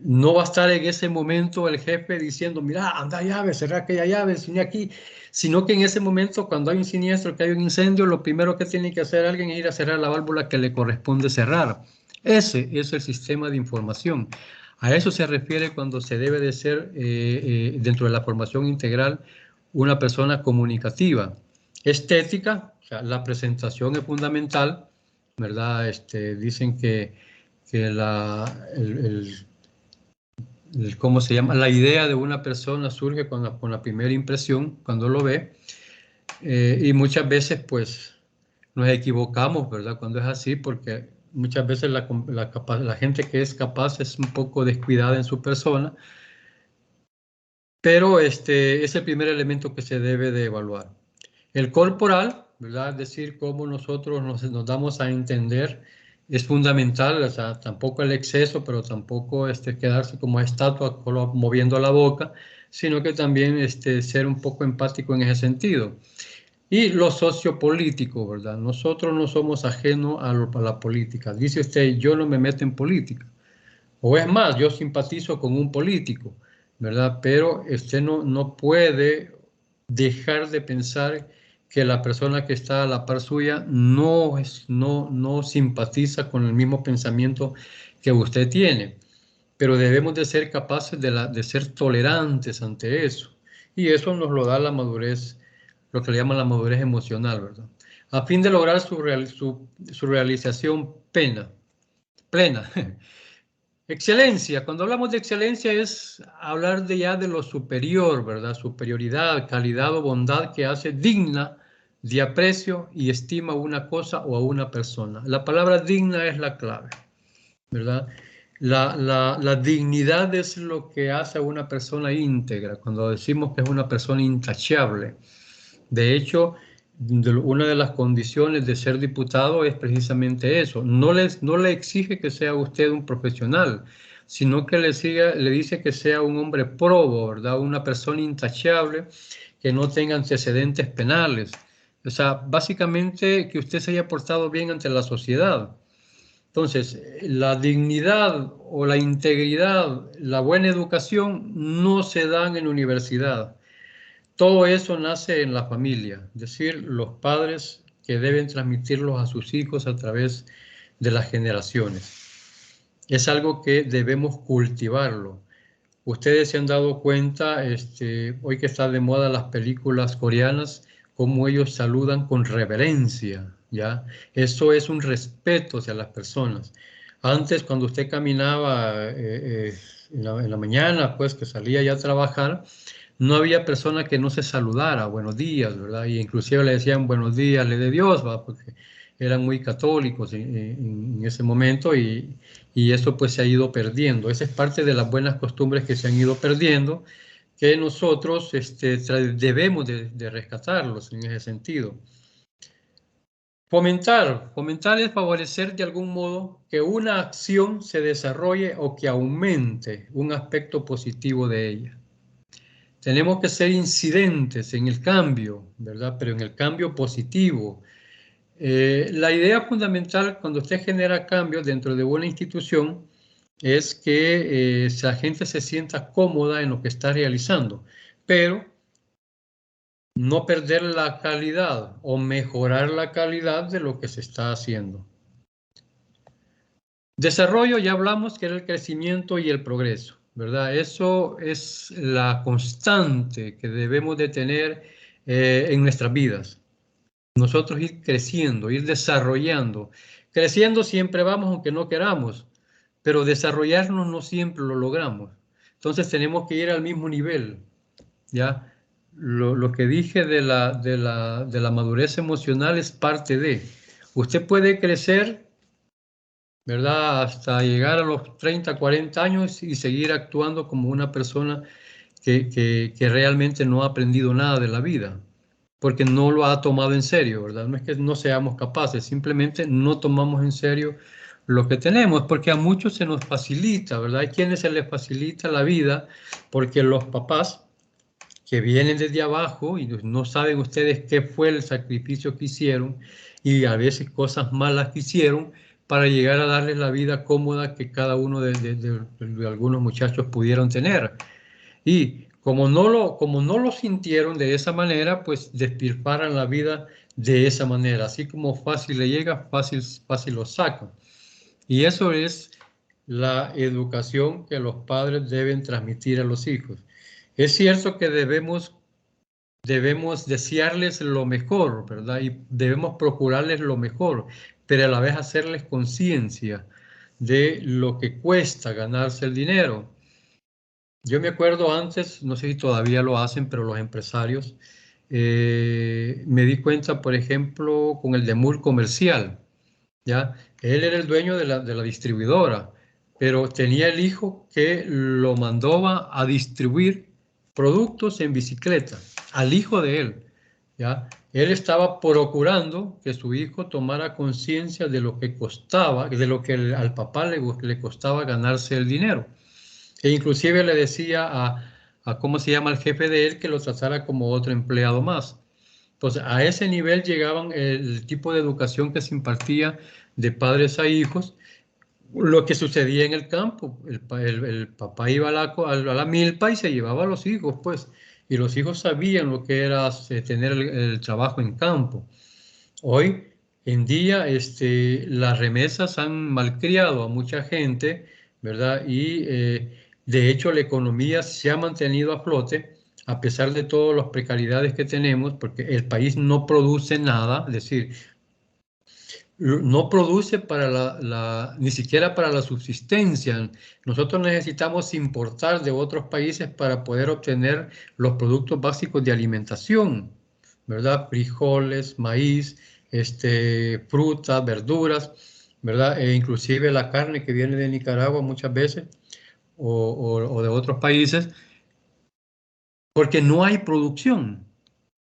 No va a estar en ese momento el jefe diciendo, mira, anda llave, cerrá aquella llave, cine aquí, sino que en ese momento, cuando hay un siniestro, que hay un incendio, lo primero que tiene que hacer alguien es ir a cerrar la válvula que le corresponde cerrar. Ese es el sistema de información. A eso se refiere cuando se debe de ser, dentro de la formación integral, una persona comunicativa. Estética, o sea, la presentación es fundamental, ¿verdad? Dicen que ¿cómo se llama? La idea de una persona surge con la primera impresión, cuando lo ve, y muchas veces pues nos equivocamos, ¿verdad? Cuando es así, porque muchas veces la gente que es capaz es un poco descuidada en su persona, pero es el primer elemento que se debe de evaluar. El corporal, ¿verdad? Es decir, cómo nosotros nos damos a entender, es fundamental, o sea, tampoco el exceso, pero tampoco quedarse como estatua moviendo la boca, sino que también ser un poco empático en ese sentido. Y lo sociopolítico, ¿verdad? Nosotros no somos ajenos a la política. Dice usted, yo no me meto en política. O es más, yo simpatizo con un político, ¿verdad? Pero usted no puede dejar de pensar que la persona que está a la par suya no simpatiza con el mismo pensamiento que usted tiene. Pero debemos de ser capaces de ser tolerantes ante eso. Y eso nos lo da la madurez, lo que le llaman la madurez emocional, ¿verdad? A fin de lograr su realización plena. Excelencia, cuando hablamos de excelencia es hablar ya de lo superior, ¿verdad? Superioridad, calidad o bondad que hace digna de aprecio y estima a una cosa o a una persona. La palabra digna es la clave, ¿verdad? La dignidad es lo que hace a una persona íntegra, cuando decimos que es una persona intachable. De hecho, una de las condiciones de ser diputado es precisamente eso. No le exige que sea usted un profesional, sino que le dice que sea un hombre probo, ¿verdad? Una persona intachable, que no tenga antecedentes penales. O sea, básicamente que usted se haya portado bien ante la sociedad. Entonces, la dignidad o la integridad, la buena educación no se dan en universidad. Todo eso nace en la familia, es decir, los padres que deben transmitirlos a sus hijos a través de las generaciones. Es algo que debemos cultivarlo. Ustedes se han dado cuenta, hoy que están de moda las películas coreanas, cómo ellos saludan con reverencia, ¿ya? Eso es un respeto hacia las personas. Antes, cuando usted caminaba en la mañana, pues que salía ya a trabajar, no había persona que no se saludara, buenos días, ¿verdad? Y inclusive le decían buenos días, le de Dios, ¿va? Porque eran muy católicos en ese momento y eso pues se ha ido perdiendo. Esa es parte de las buenas costumbres que se han ido perdiendo, que nosotros debemos de rescatarlos en ese sentido. Fomentar es favorecer de algún modo que una acción se desarrolle o que aumente un aspecto positivo de ella. Tenemos que ser incidentes en el cambio, ¿verdad? Pero en el cambio positivo. La idea fundamental cuando usted genera cambios dentro de una institución es que la gente se sienta cómoda en lo que está realizando, pero no perder la calidad o mejorar la calidad de lo que se está haciendo. Desarrollo, ya hablamos que era el crecimiento y el progreso, ¿verdad? Eso es la constante que debemos de tener en nuestras vidas. Nosotros ir creciendo, ir desarrollando. Creciendo siempre vamos aunque no queramos, pero desarrollarnos no siempre lo logramos. Entonces tenemos que ir al mismo nivel, ¿ya? Lo que dije de la madurez emocional es parte de. Usted puede crecer, ¿verdad? Hasta llegar a los 30, 40 años y seguir actuando como una persona que realmente no ha aprendido nada de la vida, porque no lo ha tomado en serio, ¿verdad? No es que no seamos capaces, simplemente no tomamos en serio lo que tenemos, porque a muchos se nos facilita, ¿verdad? Hay quienes se les facilita la vida porque los papás que vienen desde abajo y no saben ustedes qué fue el sacrificio que hicieron y a veces cosas malas que hicieron para llegar a darles la vida cómoda que cada uno de algunos muchachos pudieron tener. Y como no lo sintieron de esa manera, pues despilfarran la vida de esa manera. Así como fácil le llega, fácil lo sacan. Y eso es la educación que los padres deben transmitir a los hijos. Es cierto que debemos desearles lo mejor, ¿verdad? Y debemos procurarles lo mejor, pero a la vez hacerles conciencia de lo que cuesta ganarse el dinero. Yo me acuerdo antes, no sé si todavía lo hacen, pero los empresarios, me di cuenta, por ejemplo, con el Demur Comercial, ¿ya? Él era el dueño de la distribuidora, pero tenía el hijo que lo mandó a distribuir productos en bicicleta, al hijo de él, ¿ya? Él estaba procurando que su hijo tomara conciencia de lo que costaba, de lo que al papá le costaba ganarse el dinero. E inclusive le decía a cómo se llama el jefe de él, que lo tratara como otro empleado más. Entonces, a ese nivel llegaban el tipo de educación que se impartía de padres a hijos, lo que sucedía en el campo. El papá iba a la milpa y se llevaba a los hijos, pues, y los hijos sabían lo que era tener el trabajo en campo. Hoy en día, las remesas han malcriado a mucha gente, ¿verdad? Y de hecho la economía se ha mantenido a flote a pesar de todas las precariedades que tenemos, porque el país no produce nada, es decir, no produce para ni siquiera para la subsistencia. Nosotros necesitamos importar de otros países para poder obtener los productos básicos de alimentación, ¿verdad? Frijoles, maíz, frutas, verduras, ¿verdad? E inclusive la carne que viene de Nicaragua muchas veces o de otros países, porque no hay producción.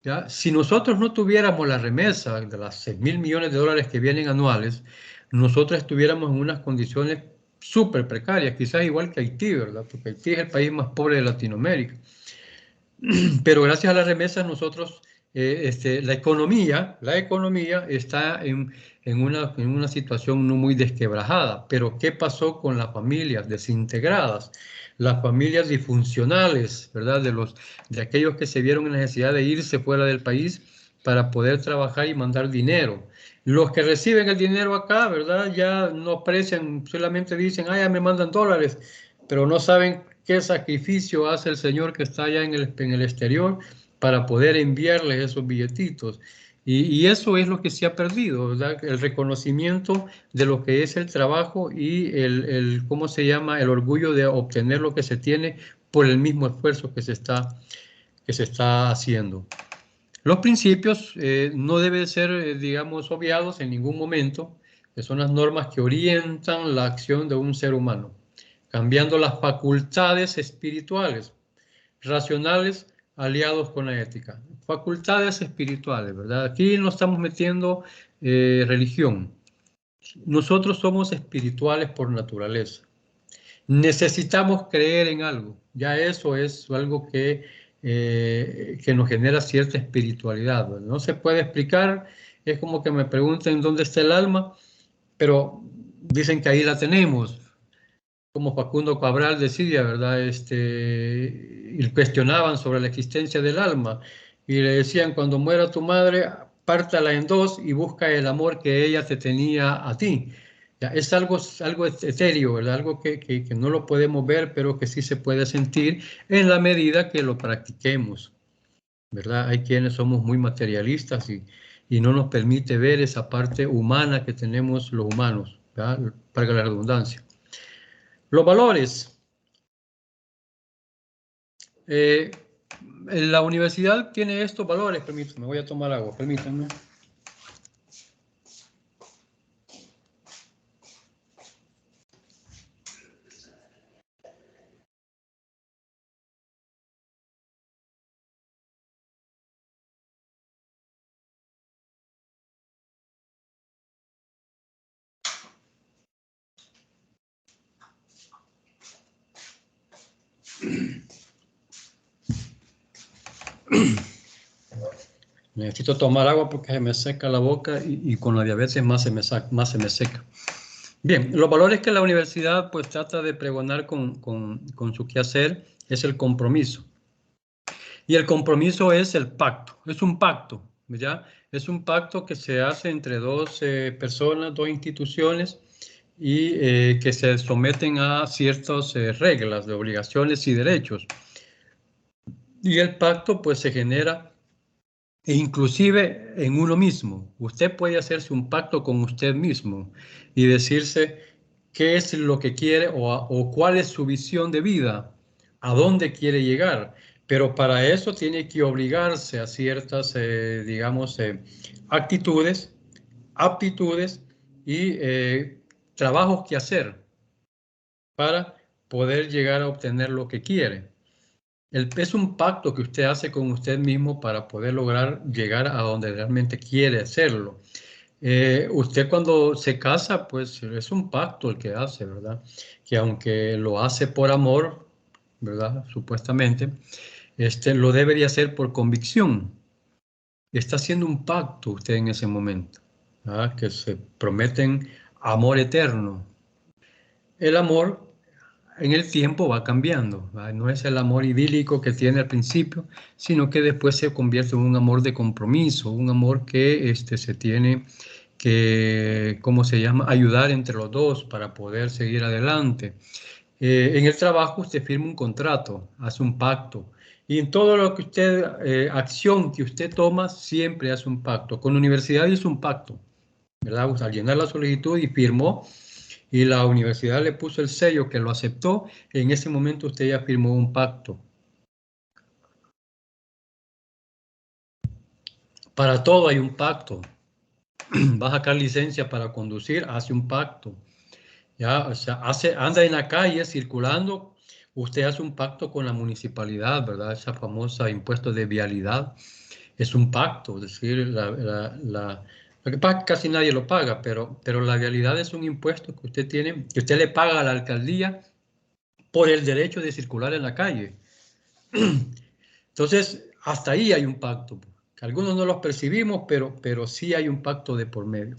¿Ya? Si nosotros no tuviéramos la remesa de las 6.000 millones de dólares que vienen anuales, nosotros estuviéramos en unas condiciones súper precarias, quizás igual que Haití, ¿verdad? Porque Haití es el país más pobre de Latinoamérica. Pero gracias a las remesas nosotros, la economía está en una situación no muy desquebrajada. Pero ¿qué pasó con las familias desintegradas? Las familias disfuncionales, ¿verdad? De aquellos que se vieron en la necesidad de irse fuera del país para poder trabajar y mandar dinero. Los que reciben el dinero acá, ¿verdad? Ya no aprecian, solamente dicen, ah, ya me mandan dólares, pero no saben qué sacrificio hace el señor que está allá en el exterior para poder enviarles esos billetitos. Y eso es lo que se ha perdido, ¿verdad? El reconocimiento de lo que es el trabajo y ¿cómo se llama? El orgullo de obtener lo que se tiene por el mismo esfuerzo que se está haciendo. Los principios no deben ser, digamos, obviados en ningún momento, que son las normas que orientan la acción de un ser humano, cambiando las facultades espirituales, racionales, aliados con la ética. Facultades espirituales, ¿verdad? Aquí no estamos metiendo religión. Nosotros somos espirituales por naturaleza. Necesitamos creer en algo. Ya eso es algo que nos genera cierta espiritualidad, ¿verdad? No se puede explicar. Es como que me pregunten dónde está el alma, pero dicen que ahí la tenemos. Como Facundo Cabral decía, ¿verdad? Y cuestionaban sobre la existencia del alma y le decían, cuando muera tu madre, pártala en dos y busca el amor que ella te tenía a ti. Ya, es algo etéreo, ¿verdad? Algo que no lo podemos ver, pero que sí se puede sentir en la medida que lo practiquemos, ¿verdad? Hay quienes somos muy materialistas y no nos permite ver esa parte humana que tenemos los humanos, ¿verdad? Para la redundancia. Los valores. Eh, la universidad tiene estos valores, permítanme, voy a tomar agua, permítanme. Necesito tomar agua porque se me seca la boca y con la diabetes más se me seca. Bien, los valores que la universidad pues trata de pregonar con su quehacer es el compromiso. Y el compromiso es el pacto, es un pacto, ¿ya? Es un pacto que se hace entre dos personas, dos instituciones y que se someten a ciertas reglas de obligaciones y derechos. Y el pacto pues se genera inclusive en uno mismo. Usted puede hacerse un pacto con usted mismo y decirse qué es lo que quiere o cuál es su visión de vida, a dónde quiere llegar. Pero para eso tiene que obligarse a ciertas, digamos, actitudes, aptitudes y trabajos que hacer para poder llegar a obtener lo que quiere. Es un pacto que usted hace con usted mismo para poder lograr llegar a donde realmente quiere hacerlo. Usted cuando se casa, pues es un pacto el que hace, ¿verdad? Que aunque lo hace por amor, ¿verdad? Supuestamente, lo debería hacer por convicción. Está haciendo un pacto usted en ese momento, ¿verdad? Que se prometen amor eterno. El amor en el tiempo va cambiando, ¿verdad? No es el amor idílico que tiene al principio, sino que después se convierte en un amor de compromiso, un amor que se tiene que, ¿cómo se llama?, ayudar entre los dos para poder seguir adelante. En el trabajo usted firma un contrato, hace un pacto. Y en todo lo que usted, acción que usted toma, siempre hace un pacto. Con la universidad hizo un pacto, ¿verdad? Al llenar la solicitud y firmó, y la universidad le puso el sello que lo aceptó, en ese momento usted ya firmó un pacto. Para todo hay un pacto. Va a sacar licencia para conducir, hace un pacto. Ya, o sea, anda en la calle circulando, usted hace un pacto con la municipalidad, ¿verdad? Esa famosa impuesto de vialidad es un pacto, es decir, lo que pasa es que casi nadie lo paga, pero la vialidad es un impuesto que usted tiene, que usted le paga a la alcaldía por el derecho de circular en la calle. Entonces, hasta ahí hay un pacto, que algunos no los percibimos, pero sí hay un pacto de por medio.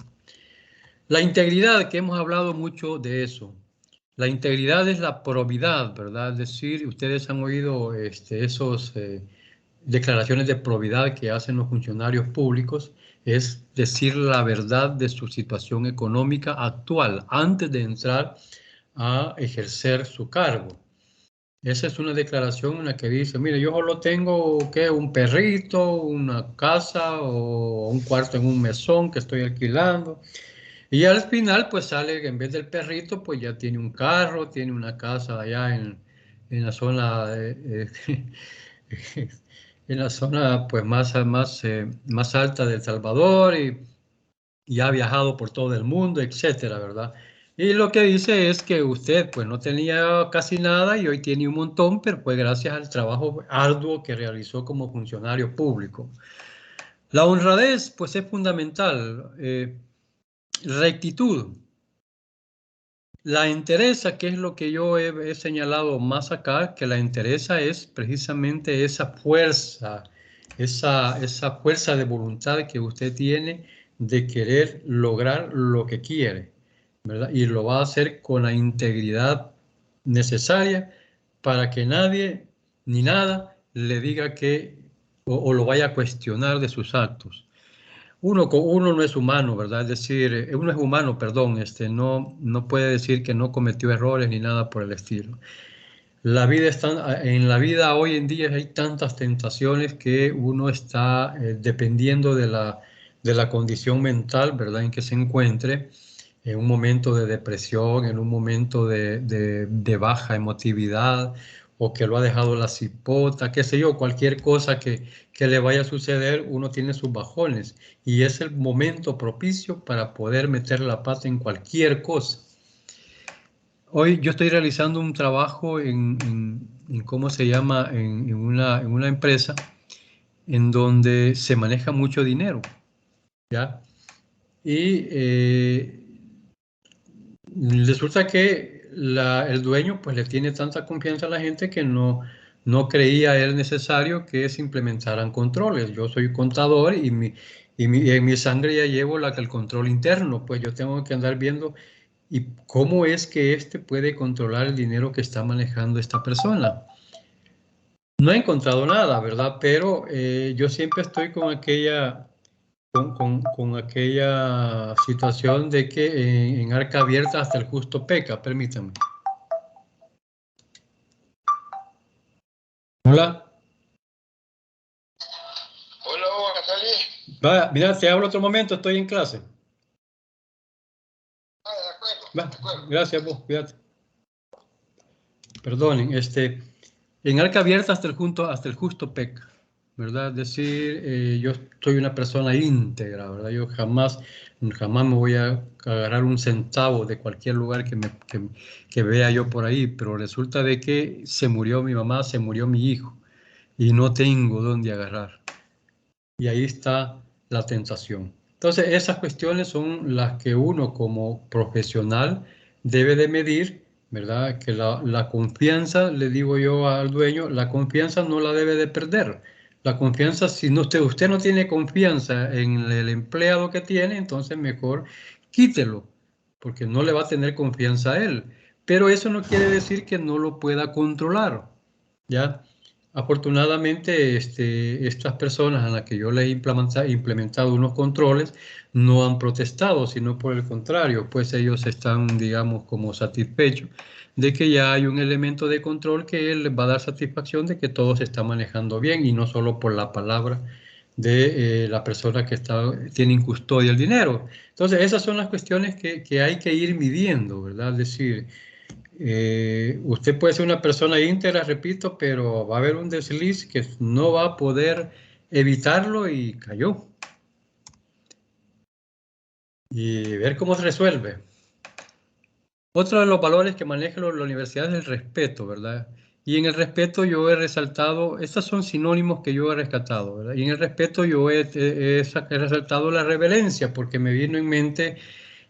La integridad, que hemos hablado mucho de eso. La integridad es la probidad, ¿verdad? Es decir, ustedes han oído esos declaraciones de probidad que hacen los funcionarios públicos, es decir la verdad de su situación económica actual antes de entrar a ejercer su cargo. Esa es una declaración en la que dice, mire, yo solo tengo ¿qué? Un perrito, una casa o un cuarto en un mesón que estoy alquilando. Y al final, pues sale, en vez del perrito, pues ya tiene un carro, tiene una casa allá en la zona, en la zona pues más alta de El Salvador y ha viajado por todo el mundo, etcétera, ¿verdad? Y lo que dice es que usted pues no tenía casi nada y hoy tiene un montón, pero pues gracias al trabajo arduo que realizó como funcionario público. La honradez pues es fundamental. Rectitud. La entereza, que es lo que yo he señalado más acá, que la entereza es precisamente esa fuerza, esa fuerza de voluntad que usted tiene de querer lograr lo que quiere, ¿verdad? Y lo va a hacer con la integridad necesaria para que nadie ni nada le diga que o lo vaya a cuestionar de sus actos. Uno no es humano, ¿verdad? Es decir, uno es humano, perdón, no puede decir que no cometió errores ni nada por el estilo. En la vida hoy en día hay tantas tentaciones que uno está dependiendo de la condición mental, ¿verdad? En que se encuentre, en un momento de depresión, en un momento de baja emotividad, o que lo ha dejado la cipota, qué sé yo, cualquier cosa que le vaya a suceder, uno tiene sus bajones y es el momento propicio para poder meter la pata en cualquier cosa. Hoy yo estoy realizando un trabajo en ¿cómo se llama? En una empresa en donde se maneja mucho dinero, ¿ya? Y resulta que el dueño pues le tiene tanta confianza a la gente que no creía él necesario que se implementaran controles. Yo soy contador y en mi sangre ya llevo el control interno, pues yo tengo que andar viendo y cómo es que puede controlar el dinero que está manejando esta persona. No he encontrado nada, ¿verdad? Pero yo siempre estoy con aquella situación de que en arca abierta hasta el justo peca. Permítanme. Hola. Hola, Va, mira, te hablo otro momento, estoy en clase. de acuerdo, Va, de acuerdo. gracias vos, cuídate. Perdonen, en arca abierta hasta el justo peca, ¿verdad? Es decir, yo soy una persona íntegra, ¿verdad? Yo jamás me voy a agarrar un centavo de cualquier lugar que vea yo por ahí, pero resulta de que se murió mi mamá, se murió mi hijo y no tengo dónde agarrar. Y ahí está la tentación. Entonces, esas cuestiones son las que uno como profesional debe de medir ¿verdad? Que la confianza, le digo yo al dueño, la confianza no la debe de perder. La confianza, si no, usted no tiene confianza en el empleado que tiene, entonces mejor quítelo, porque no le va a tener confianza a él. Pero eso no quiere decir que no lo pueda controlar, ¿ya? Afortunadamente, estas personas a las que yo les he implementado unos controles no han protestado, sino por el contrario, pues ellos están, digamos, como satisfechos de que ya hay un elemento de control que les va a dar satisfacción de que todo se está manejando bien y no solo por la palabra de la persona que tiene en custodia el dinero. Entonces, esas son las cuestiones que hay que ir midiendo, ¿verdad? Es decir, usted puede ser una persona íntegra, repito, pero va a haber un desliz que no va a poder evitarlo y cayó. Y ver cómo se resuelve. Otro de los valores que maneja la universidad es el respeto, ¿verdad? Y en el respeto yo he resaltado, estos son sinónimos que yo he rescatado, ¿verdad? Y en el respeto yo he resaltado la reverencia, porque me vino en mente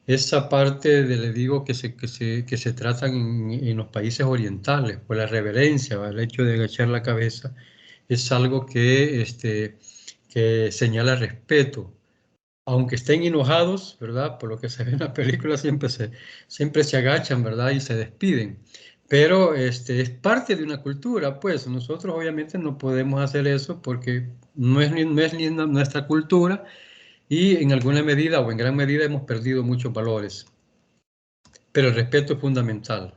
esa parte de, le digo, que se tratan en los países orientales, pues la reverencia, ¿verdad? El hecho de agachar la cabeza es algo que señala respeto. Aunque estén enojados, ¿verdad? Por lo que se ve en la película, siempre se agachan, ¿verdad? Y se despiden. Pero es parte de una cultura, pues nosotros obviamente no podemos hacer eso porque no es ni nuestra cultura y en alguna medida o en gran medida hemos perdido muchos valores. Pero el respeto es fundamental.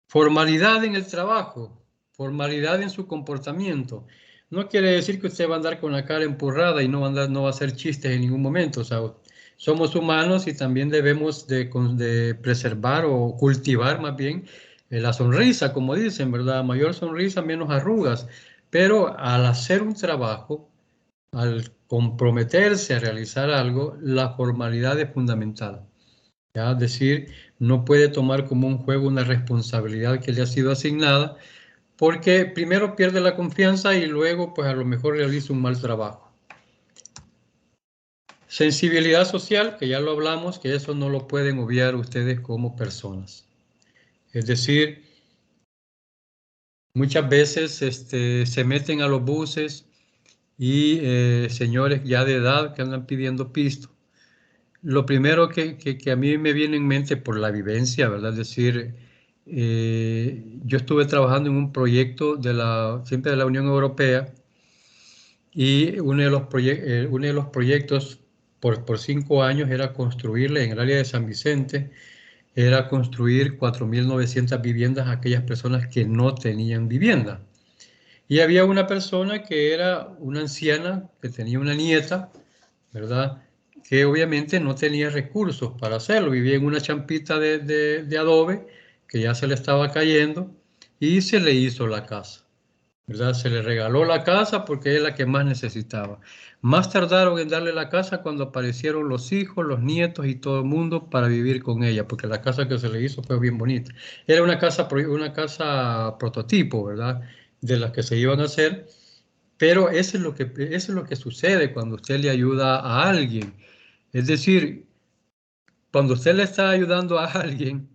Formalidad en el trabajo, formalidad en su comportamiento. No quiere decir que usted va a andar con la cara empurrada y no va a hacer chistes en ningún momento. O sea, somos humanos y también debemos de preservar o cultivar más bien la sonrisa, como dicen, ¿verdad? Mayor sonrisa, menos arrugas. Pero al hacer un trabajo, al comprometerse a realizar algo, la formalidad es fundamental. ¿Ya? Es decir, no puede tomar como un juego una responsabilidad que le ha sido asignada, porque primero pierde la confianza y luego, pues a lo mejor realiza un mal trabajo. Sensibilidad social, que ya lo hablamos, que eso no lo pueden obviar ustedes como personas. Es decir, muchas veces se meten a los buses y señores ya de edad que andan pidiendo pisto. Lo primero que a mí me viene en mente por la vivencia, ¿verdad? Es decir, yo estuve trabajando en un proyecto siempre de la Unión Europea y uno de los proyectos por 5 años era construirle en el área de San Vicente, era construir 4.900 viviendas a aquellas personas que no tenían vivienda. Y había una persona que era una anciana que tenía una nieta, ¿verdad? Que obviamente no tenía recursos para hacerlo, vivía en una champita de adobe que ya se le estaba cayendo y se le hizo la casa, ¿verdad? Se le regaló la casa porque es la que más necesitaba. Más tardaron en darle la casa cuando aparecieron los hijos, los nietos y todo el mundo para vivir con ella, porque la casa que se le hizo fue bien bonita. Era una casa prototipo, ¿verdad? De las que se iban a hacer, pero eso es lo que sucede cuando usted le ayuda a alguien. Es decir, cuando usted le está ayudando a alguien,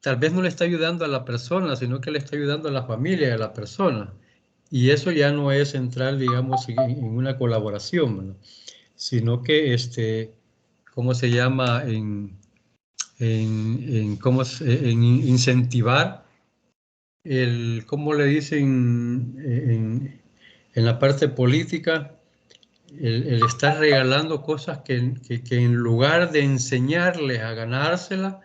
tal vez no le está ayudando a la persona, sino que le está ayudando a la familia de la persona. Y eso ya no es entrar, digamos, en una colaboración, ¿no? Sino que, ¿cómo se llama? En incentivar ¿cómo le dicen en la parte política? El estar regalando cosas que en lugar de enseñarles a ganársela,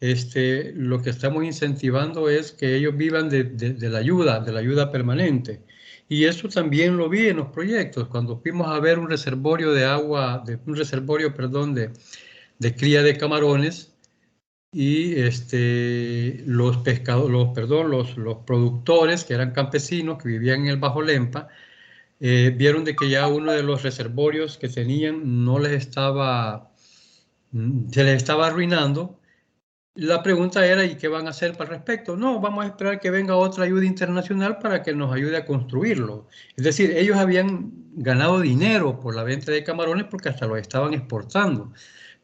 lo que estamos incentivando es que ellos vivan de la ayuda permanente. Y eso también lo vi en los proyectos, cuando fuimos a ver un reservorio de agua, un reservorio, perdón, de cría de camarones, y los productores, que eran campesinos, que vivían en el Bajo Lempa, vieron de que ya uno de los reservorios que tenían se les estaba arruinando. La pregunta era, ¿y qué van a hacer para el respecto? No, vamos a esperar que venga otra ayuda internacional para que nos ayude a construirlo. Es decir, ellos habían ganado dinero por la venta de camarones porque hasta los estaban exportando.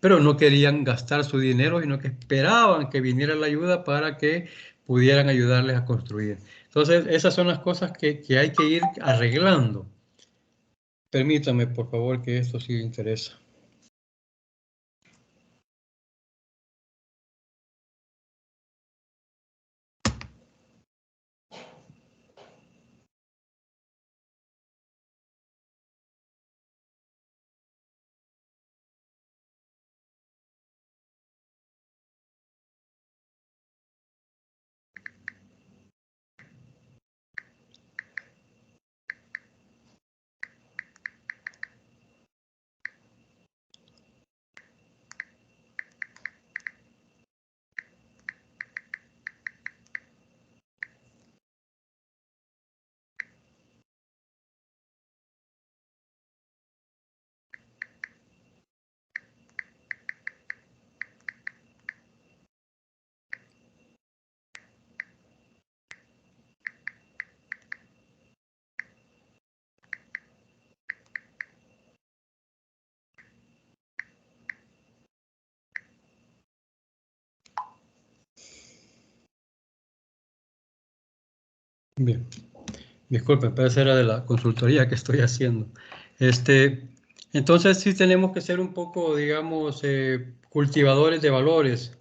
pero no querían gastar su dinero, sino que esperaban que viniera la ayuda para que pudieran ayudarles a construir. Entonces, esas son las cosas que hay que ir arreglando. Permítame, por favor, que esto sí interesa. Bien, disculpen, pero esa era de la consultoría que estoy haciendo. Entonces sí tenemos que ser un poco, digamos, cultivadores de valores.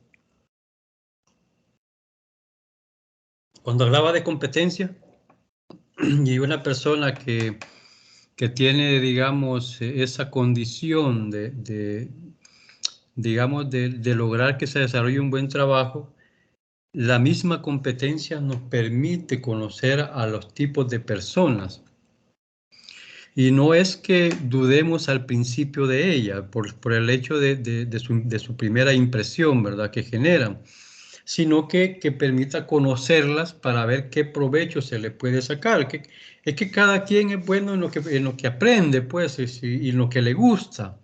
Cuando hablaba de competencia y una persona que tiene, digamos, esa condición digamos, de lograr que se desarrolle un buen trabajo, la misma competencia nos permite conocer a los tipos de personas. Y no es que dudemos al principio de ella, por el hecho de su primera impresión, ¿verdad?, que generan, sino que permita conocerlas para ver qué provecho se le puede sacar. Es que cada quien es bueno en lo que aprende, pues, y en lo que le gusta.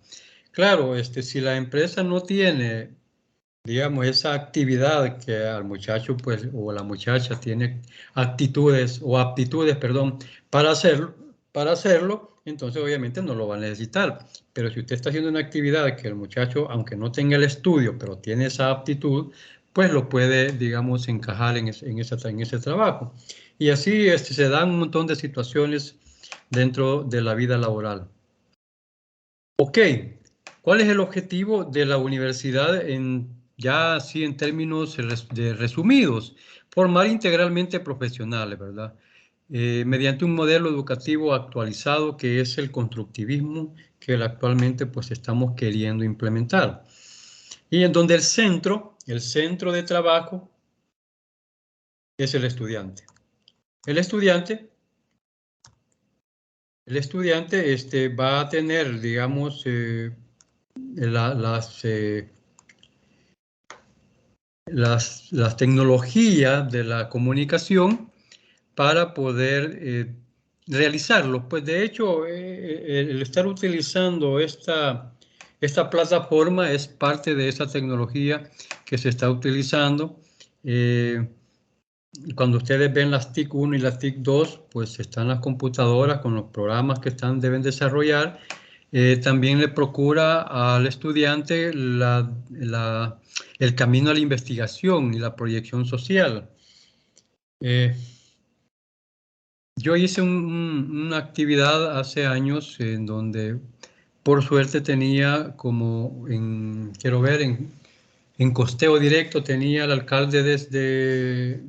Claro, si la empresa no tiene, digamos, esa actividad que al muchacho, pues, o la muchacha tiene actitudes o aptitudes, perdón, para hacerlo, entonces obviamente no lo va a necesitar. Pero si usted está haciendo una actividad que el muchacho, aunque no tenga el estudio, pero tiene esa aptitud, pues lo puede, digamos, encajar en ese trabajo. Y así se dan un montón de situaciones dentro de la vida laboral. Ok, ¿cuál es el objetivo de la universidad ya así en términos resumidos? Formar integralmente profesionales, ¿verdad? Mediante un modelo educativo actualizado que es el constructivismo que actualmente pues estamos queriendo implementar. Y en donde el centro de trabajo es el estudiante. El estudiante, va a tener, digamos, las tecnologías de la comunicación para poder realizarlo. Pues de hecho, el estar utilizando esta plataforma es parte de esa tecnología que se está utilizando. Cuando ustedes ven las TIC 1 y las TIC 2, pues están las computadoras con los programas que deben desarrollar. También le procura al estudiante el camino a la investigación y la proyección social. Yo hice una actividad hace años en donde por suerte tenía quiero ver, en costeo directo tenía al alcalde desde,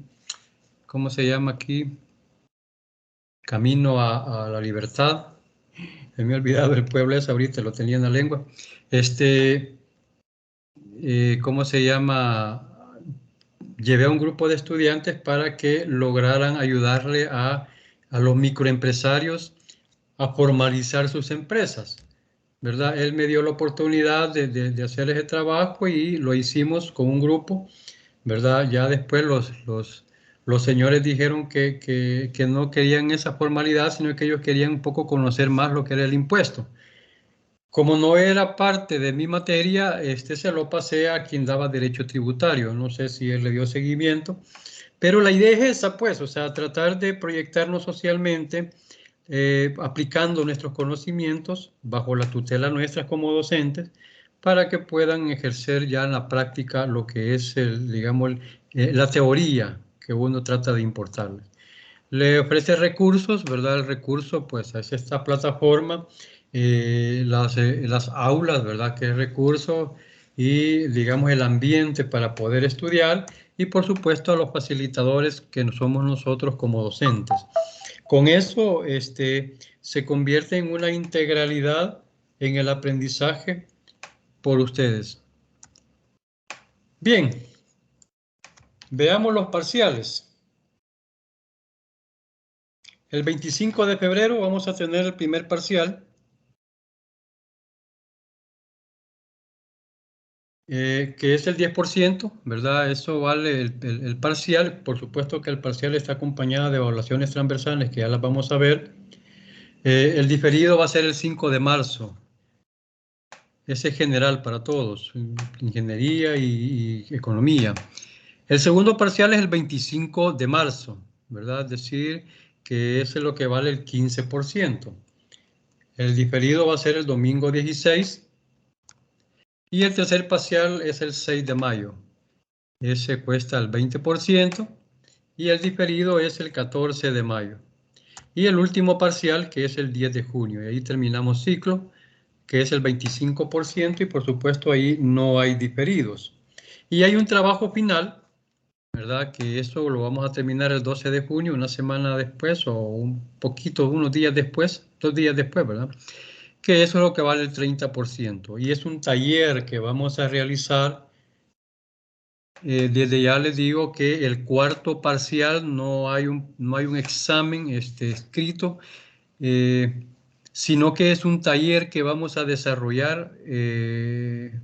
¿cómo se llama aquí? Camino a la Libertad. Me he olvidado el pueblo ese ahorita, lo tenía en la lengua. ¿Cómo se llama? Llevé a un grupo de estudiantes para que lograran ayudarle a los microempresarios a formalizar sus empresas, ¿verdad? Él me dio la oportunidad de hacer ese trabajo y lo hicimos con un grupo, ¿verdad? Ya después los señores dijeron que no querían esa formalidad, sino que ellos querían un poco conocer más lo que era el impuesto. Como no era parte de mi materia, se lo pasé a quien daba derecho tributario. No sé si él le dio seguimiento, pero la idea es esa, pues, o sea, tratar de proyectarnos socialmente, aplicando nuestros conocimientos bajo la tutela nuestra como docentes, para que puedan ejercer ya en la práctica lo que es, digamos, la teoría que uno trata de importarles. Le ofrece recursos, ¿verdad? El recurso, pues, es esta plataforma, las aulas, ¿verdad? Que es recurso y, digamos, el ambiente para poder estudiar y, por supuesto, a los facilitadores que somos nosotros como docentes. Con eso, se convierte en una integralidad en el aprendizaje por ustedes. Bien, veamos los parciales. El 25 de febrero vamos a tener el primer parcial, que es el 10%, ¿verdad? Eso vale el parcial. Por supuesto que el parcial está acompañado de evaluaciones transversales, que ya las vamos a ver. El diferido va a ser el 5 de marzo. Ese es general para todos, ingeniería y economía. El segundo parcial es el 25 de marzo, ¿verdad? Es decir, que ese es lo que vale el 15%. El diferido va a ser el domingo 16 y el tercer parcial es el 6 de mayo. Ese cuesta el 20% y el diferido es el 14 de mayo. Y el último parcial, que es el 10 de junio. Y ahí terminamos ciclo, que es el 25% y por supuesto ahí no hay diferidos. Y hay un trabajo final, ¿verdad? Que eso lo vamos a terminar el 12 de junio, una semana después o un poquito, unos días después, 2 días después, ¿verdad? Que eso es lo que vale el 30%. Y es un taller que vamos a realizar. Desde ya les digo que el cuarto parcial no hay un examen escrito, eh, sino que es un taller que vamos a desarrollar en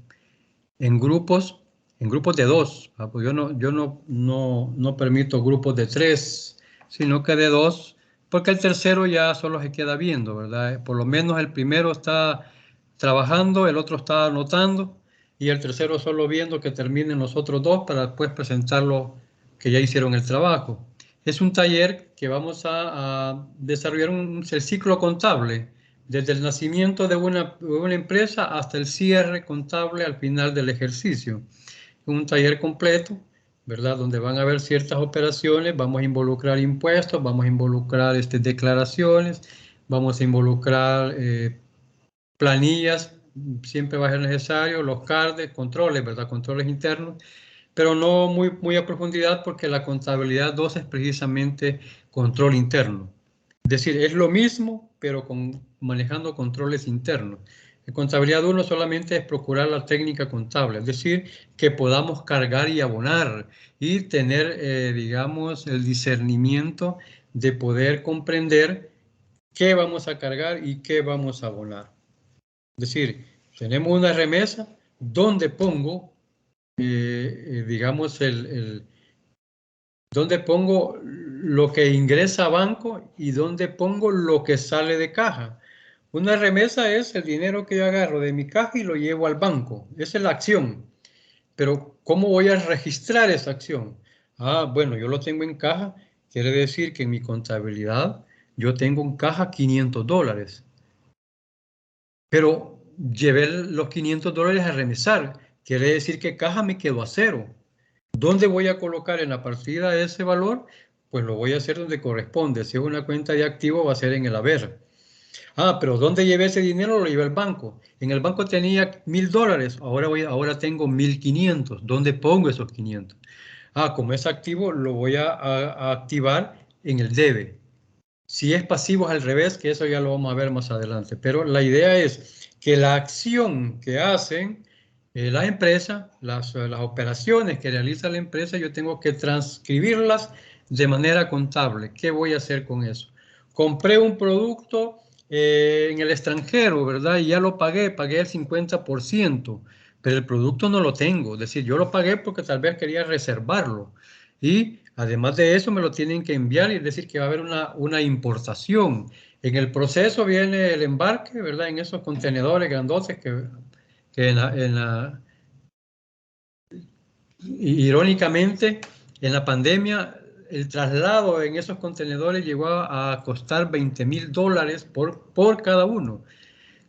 grupos de dos. Pues yo no permito grupos de 3, sino que de 2, porque el tercero ya solo se queda viendo, ¿verdad? Por lo menos el primero está trabajando, el otro está anotando y el tercero solo viendo que terminen los otros dos para después presentarlo que ya hicieron el trabajo. Es un taller que vamos a desarrollar el ciclo contable desde el nacimiento de una empresa hasta el cierre contable al final del ejercicio. Un taller completo, ¿verdad? Donde van a haber ciertas operaciones, vamos a involucrar impuestos, vamos a involucrar declaraciones, vamos a involucrar planillas, siempre va a ser necesario, los CARDES, controles, ¿verdad? Controles internos, pero no muy a profundidad porque la contabilidad 2 es precisamente control interno. Es decir, es lo mismo, pero manejando controles internos. En contabilidad 1 solamente es procurar la técnica contable, es decir, que podamos cargar y abonar y tener, digamos, el discernimiento de poder comprender qué vamos a cargar y qué vamos a abonar. Es decir, tenemos una remesa, ¿dónde pongo, digamos, dónde pongo lo que ingresa a banco y dónde pongo lo que sale de caja? Una remesa es el dinero que yo agarro de mi caja y lo llevo al banco. Esa es la acción. Pero ¿cómo voy a registrar esa acción? Ah, bueno, yo lo tengo en caja. Quiere decir que en mi contabilidad yo tengo en caja $500. Pero llevé los $500 a remesar. Quiere decir que caja me quedó a cero. ¿Dónde voy a colocar en la partida ese valor? Pues lo voy a hacer donde corresponde. Si es una cuenta de activo, va a ser en el haber. Ah, pero ¿dónde llevé ese dinero? Lo llevé al banco. En el banco tenía $1000. Ahora tengo 1500. ¿Dónde pongo esos 500? Ah, como es activo, lo voy a activar en el debe. Si es pasivo es al revés, que eso ya lo vamos a ver más adelante. Pero la idea es que la acción que hacen la empresa, las operaciones que realiza la empresa, yo tengo que transcribirlas de manera contable. ¿Qué voy a hacer con eso? Compré un producto en el extranjero, ¿verdad? Y ya lo pagué el 50%, pero el producto no lo tengo. Es decir, yo lo pagué porque tal vez quería reservarlo. Y además de eso me lo tienen que enviar y es decir que va a haber una importación. En el proceso viene el embarque, ¿verdad? En esos contenedores grandotes que irónicamente, en la pandemia, el traslado en esos contenedores llegó a costar $20,000 por cada uno.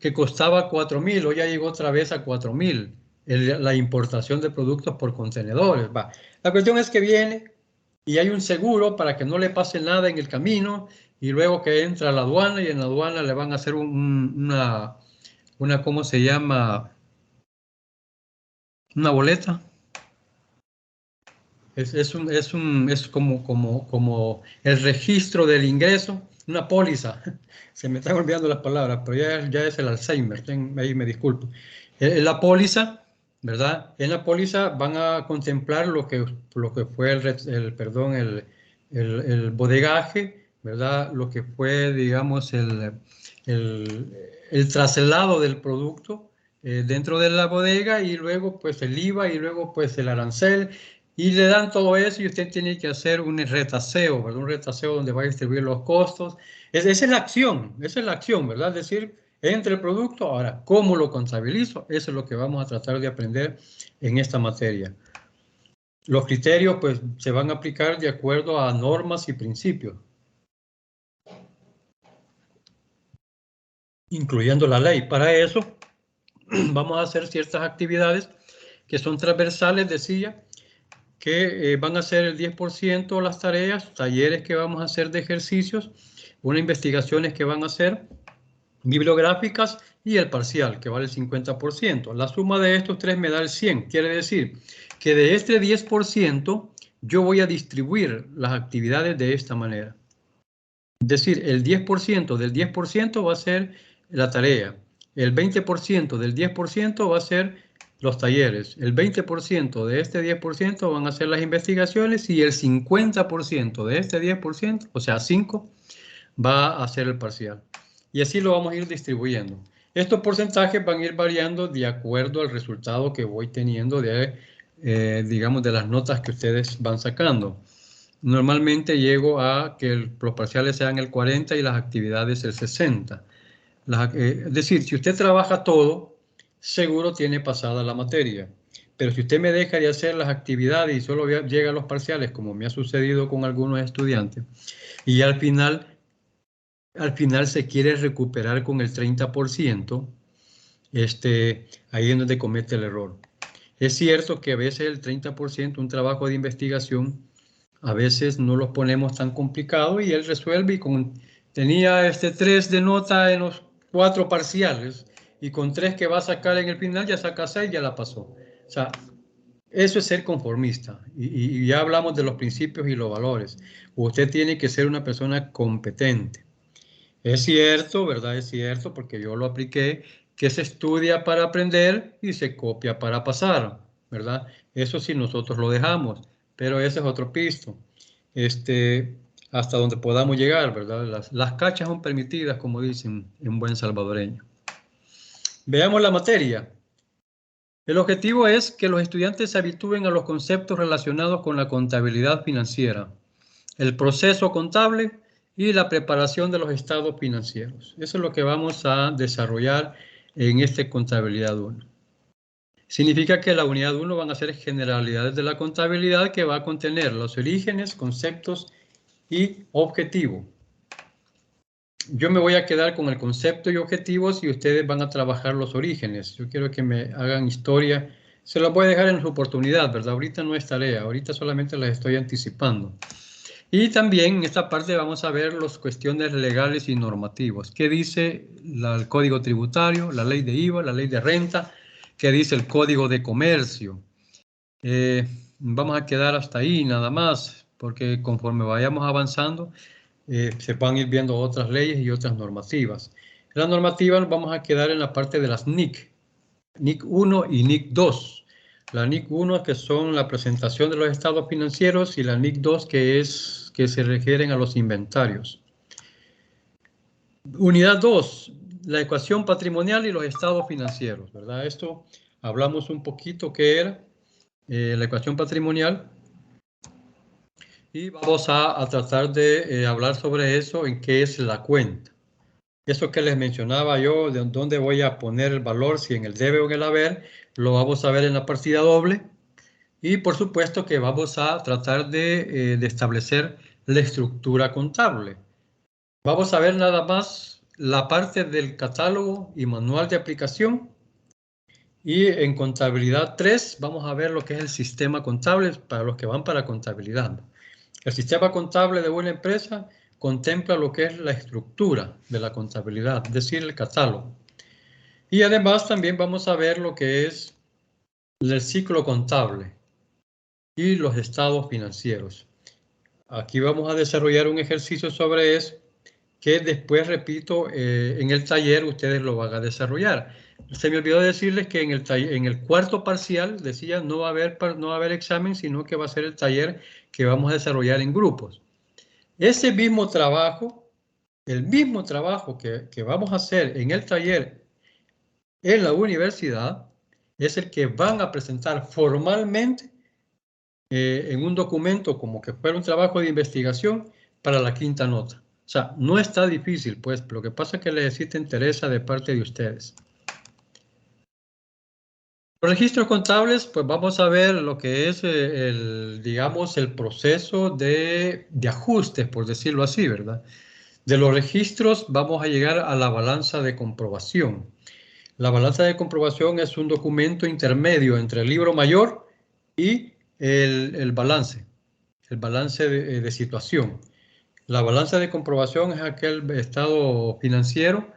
que costaba 4.000, hoy ya llegó otra vez a 4.000, la importación de productos por contenedores. Va. La cuestión es que viene y hay un seguro para que no le pase nada en el camino, y luego que entra a la aduana, y en la aduana le van a hacer una ¿cómo se llama? Una boleta. Es como el registro del ingreso, una póliza. Se me están olvidando las palabras, pero ya es el Alzheimer, ahí me disculpo. La póliza, ¿verdad? En la póliza van a contemplar lo que fue el bodegaje, ¿verdad? Lo que fue, digamos, el traslado del producto dentro de la bodega, y luego pues el IVA, y luego pues el arancel, y le dan todo eso, y usted tiene que hacer un retaseo, ¿verdad? Un retaseo donde va a distribuir los costos. Esa es la acción, ¿verdad? Es decir, entre el producto, ahora, ¿cómo lo contabilizo? Eso es lo que vamos a tratar de aprender en esta materia. Los criterios pues se van a aplicar de acuerdo a normas y principios, incluyendo la ley. Para eso vamos a hacer ciertas actividades que son transversales, decía, que van a ser el 10% las tareas, talleres que vamos a hacer de ejercicios, unas investigaciones que van a hacer, bibliográficas, y el parcial, que vale el 50%. La suma de estos tres me da el 100. Quiere decir que de este 10% yo voy a distribuir las actividades de esta manera. Es decir, el 10% del 10% va a ser la tarea, el 20% del 10% va a ser los talleres, el 20% de este 10% van a ser las investigaciones, y el 50% de este 10%, o sea, 5, va a ser el parcial. Y así lo vamos a ir distribuyendo. Estos porcentajes van a ir variando de acuerdo al resultado que voy teniendo digamos, de las notas que ustedes van sacando. Normalmente llego a que los parciales sean el 40 y las actividades el 60. Es decir, si usted trabaja todo, seguro tiene pasada la materia. Pero si usted me deja de hacer las actividades y solo llega a los parciales, como me ha sucedido con algunos estudiantes, y al final se quiere recuperar con el 30%, ahí es donde comete el error. Es cierto que a veces el 30%, un trabajo de investigación, a veces no los ponemos tan complicados y él resuelve, y tenía 3 de nota en los 4 parciales, y con 3 que va a sacar en el final ya saca 6, ya la pasó. O sea, eso es ser conformista, y ya hablamos de los principios y los valores. Usted tiene que ser una persona competente. Es cierto, ¿verdad? Es cierto, porque yo lo apliqué, que se estudia para aprender y se copia para pasar, ¿verdad? Eso sí nosotros lo dejamos, pero ese es otro pisto. Hasta donde podamos llegar, ¿verdad? Las cachas son permitidas, como dicen en buen salvadoreño. Veamos la materia. El objetivo es que los estudiantes se habitúen a los conceptos relacionados con la contabilidad financiera, el proceso contable y la preparación de los estados financieros. Eso es lo que vamos a desarrollar en esta contabilidad 1. Significa que la unidad 1 van a ser generalidades de la contabilidad, que va a contener los orígenes, conceptos y objetivo. Yo me voy a quedar con el concepto y objetivos, y ustedes van a trabajar los orígenes. Yo quiero que me hagan historia. Se los voy a dejar en su oportunidad, ¿verdad? Ahorita no es tarea, ahorita solamente las estoy anticipando. Y también en esta parte vamos a ver las cuestiones legales y normativas. ¿Qué dice el Código Tributario, la ley de IVA, la ley de renta? ¿Qué dice el Código de Comercio? Vamos a quedar hasta ahí nada más, porque conforme vayamos avanzando, se van a ir viendo otras leyes y otras normativas. Las normativas vamos a quedar en la parte de las NIC, NIC 1 y NIC 2. La NIC 1, que son la presentación de los estados financieros, y la NIC 2, que se refieren a los inventarios. Unidad 2, la ecuación patrimonial y los estados financieros, ¿verdad? Esto hablamos un poquito qué era la ecuación patrimonial, y vamos a tratar de hablar sobre eso, en qué es la cuenta. Eso que les mencionaba yo, de dónde voy a poner el valor, si en el debe o en el haber, lo vamos a ver en la partida doble. Y por supuesto que vamos a tratar de establecer la estructura contable. Vamos a ver nada más la parte del catálogo y manual de aplicación. Y en contabilidad 3 vamos a ver lo que es el sistema contable para los que van para contabilidad. El sistema contable de una empresa contempla lo que es la estructura de la contabilidad, es decir, el catálogo. Y además también vamos a ver lo que es el ciclo contable y los estados financieros. Aquí vamos a desarrollar un ejercicio sobre eso que después, repito, en el taller ustedes lo van a desarrollar. Se me olvidó decirles que en el cuarto parcial, decía, no va a haber examen, sino que va a ser el taller que vamos a desarrollar en grupos. Ese mismo trabajo, el mismo trabajo que vamos a hacer en el taller en la universidad, es el que van a presentar formalmente en un documento como que fuera un trabajo de investigación para la quinta nota. O sea, no está difícil, pues, lo que pasa es que necesita interés de parte de ustedes. Los registros contables, pues vamos a ver lo que es digamos, el proceso de ajustes, por decirlo así, ¿verdad? De los registros vamos a llegar a la balanza de comprobación. La balanza de comprobación es un documento intermedio entre el libro mayor y el balance de situación. La balanza de comprobación es aquel estado financiero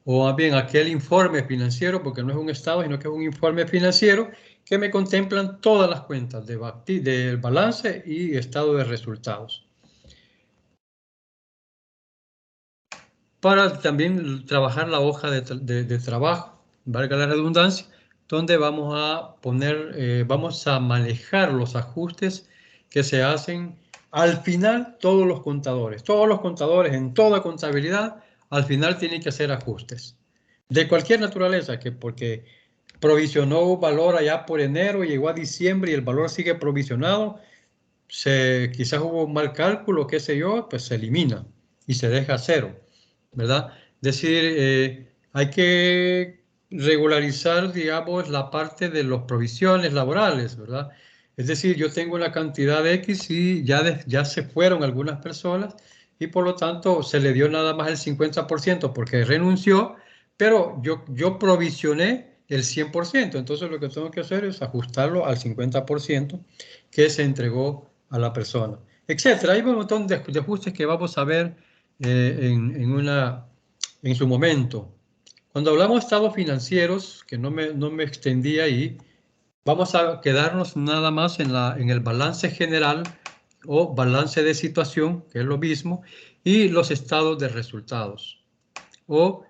o más bien aquel informe financiero, porque no es un estado, sino que es un informe financiero que me contemplan todas las cuentas del balance y estado de resultados. Para también trabajar la hoja de trabajo, valga la redundancia, donde vamos a poner, vamos a manejar los ajustes que se hacen al final. Todos los contadores en toda contabilidad, al final tienen que hacer ajustes de cualquier naturaleza, que porque provisionó un valor allá por enero, llegó a diciembre y el valor sigue provisionado, quizás hubo un mal cálculo, qué sé yo, pues se elimina y se deja cero, ¿verdad? Es decir, hay que regularizar, digamos, la parte de las provisiones laborales, ¿verdad? Es decir, yo tengo una cantidad de X y ya se fueron algunas personas y por lo tanto se le dio nada más el 50% porque renunció, pero yo provisioné el 100%. Entonces lo que tengo que hacer es ajustarlo al 50% que se entregó a la persona, etcétera. Hay un montón de ajustes que vamos a ver en su momento. Cuando hablamos de estados financieros, que no me extendí ahí, vamos a quedarnos nada más en el balance general o balance de situación, que es lo mismo, y los estados de resultados o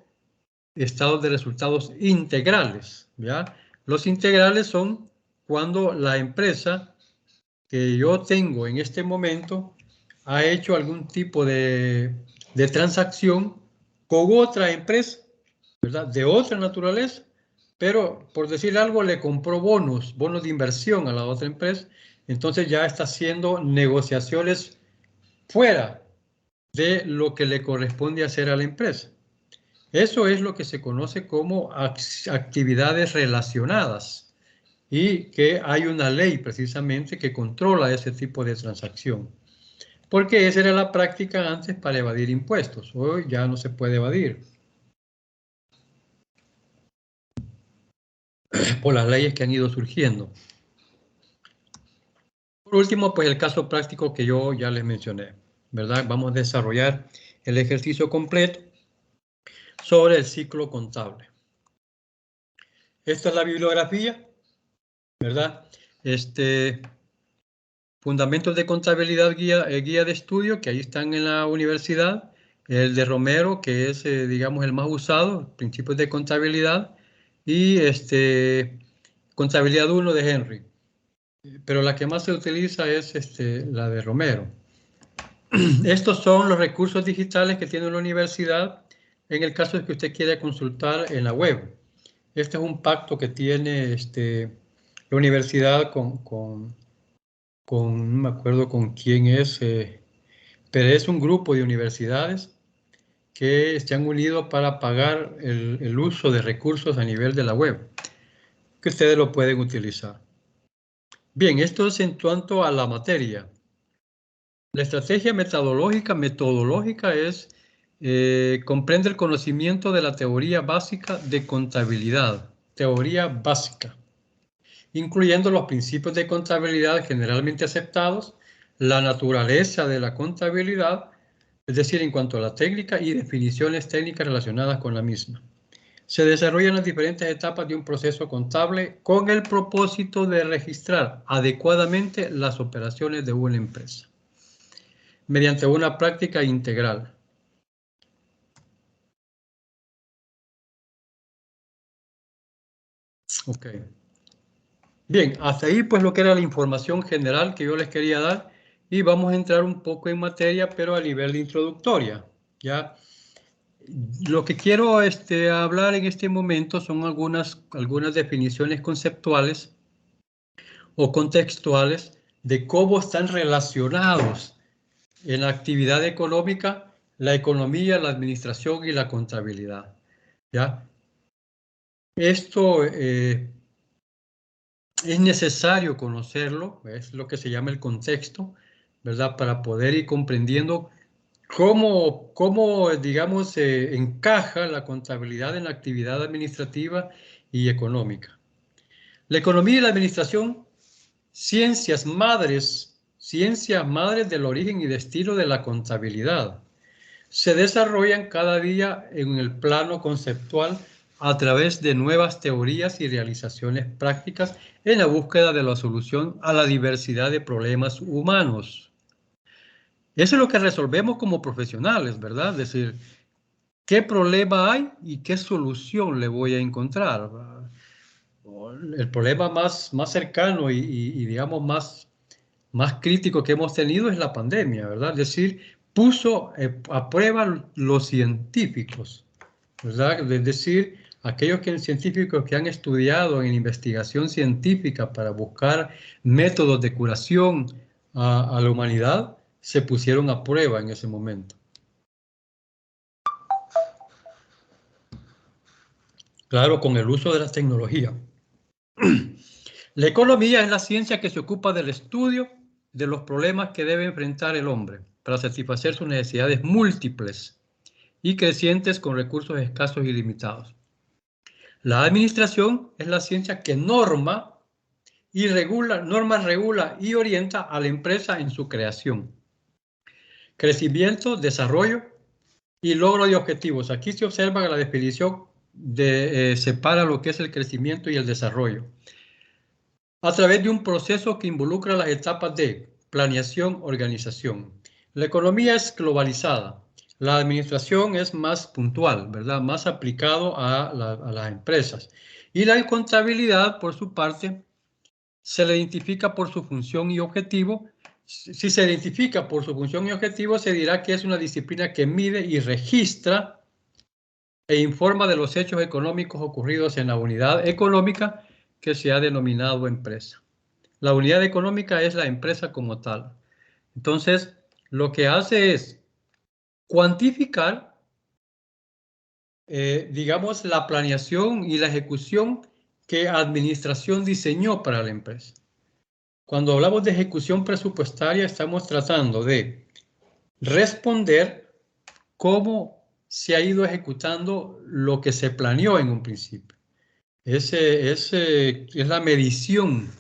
estados de resultados integrales, ¿ya? Los integrales son cuando la empresa que yo tengo en este momento ha hecho algún tipo de transacción con otra empresa, ¿verdad? De otra naturaleza, pero por decir algo le compró bonos de inversión a la otra empresa, entonces ya está haciendo negociaciones fuera de lo que le corresponde hacer a la empresa. Eso es lo que se conoce como actividades relacionadas y que hay una ley precisamente que controla ese tipo de transacción. Porque esa era la práctica antes para evadir impuestos. Hoy ya no se puede evadir por las leyes que han ido surgiendo. Por último, pues el caso práctico que yo ya les mencioné, ¿verdad? Vamos a desarrollar el ejercicio completo sobre el ciclo contable. Esta es la bibliografía, ¿verdad? Fundamentos de contabilidad, guía de estudio, que ahí están en la universidad. El de Romero, que es, digamos, el más usado, principios de contabilidad. Y contabilidad 1 de Henry. Pero la que más se utiliza es la de Romero. Estos son los recursos digitales que tiene la universidad en el caso de que usted quiera consultar en la web. Este es un pacto que tiene la universidad no me acuerdo con quién es, pero es un grupo de universidades que se han unido para pagar el uso de recursos a nivel de la web, que ustedes lo pueden utilizar. Bien, esto es en cuanto a la materia. La estrategia metodológica es comprende el conocimiento de la teoría básica de contabilidad, teoría básica, incluyendo los principios de contabilidad generalmente aceptados, la naturaleza de la contabilidad, es decir, en cuanto a la técnica y definiciones técnicas relacionadas con la misma. Se desarrollan las diferentes etapas de un proceso contable con el propósito de registrar adecuadamente las operaciones de una empresa mediante una práctica integral. Ok. Bien, hasta ahí pues lo que era la información general que yo les quería dar y vamos a entrar un poco en materia, pero a nivel de introductoria. ¿Ya? Lo que quiero hablar en este momento son algunas definiciones conceptuales o contextuales de cómo están relacionados en la actividad económica, la economía, la administración y la contabilidad. ¿Ya? Esto es necesario conocerlo, es lo que se llama el contexto, ¿verdad? Para poder ir comprendiendo cómo digamos, encaja la contabilidad en la actividad administrativa y económica. La economía y la administración, ciencias madres del origen y destino de la contabilidad, se desarrollan cada día en el plano conceptual a través de nuevas teorías y realizaciones prácticas en la búsqueda de la solución a la diversidad de problemas humanos. Eso es lo que resolvemos como profesionales, ¿verdad? Es decir, ¿qué problema hay y qué solución le voy a encontrar? El problema más cercano y digamos, más crítico que hemos tenido es la pandemia, ¿verdad? Es decir, puso a prueba los científicos, ¿verdad? Es decir, aquellos científicos que han estudiado en investigación científica para buscar métodos de curación a la humanidad, se pusieron a prueba en ese momento. Claro, con el uso de la tecnología. La economía es la ciencia que se ocupa del estudio de los problemas que debe enfrentar el hombre para satisfacer sus necesidades múltiples y crecientes con recursos escasos y limitados. La administración es la ciencia que norma, regula y orienta a la empresa en su creación, crecimiento, desarrollo y logro de objetivos. Aquí se observa que la definición separa lo que es el crecimiento y el desarrollo a través de un proceso que involucra las etapas de planeación, organización. La economía es globalizada. La administración es más puntual, ¿verdad? Más aplicado a las empresas. Y la contabilidad, por su parte, se le identifica por su función y objetivo. Si se identifica por su función y objetivo, se dirá que es una disciplina que mide y registra e informa de los hechos económicos ocurridos en la unidad económica que se ha denominado empresa. La unidad económica es la empresa como tal. Entonces, lo que hace es cuantificar, digamos, la planeación y la ejecución que administración diseñó para la empresa. Cuando hablamos de ejecución presupuestaria, estamos tratando de responder cómo se ha ido ejecutando lo que se planeó en un principio. Es la medición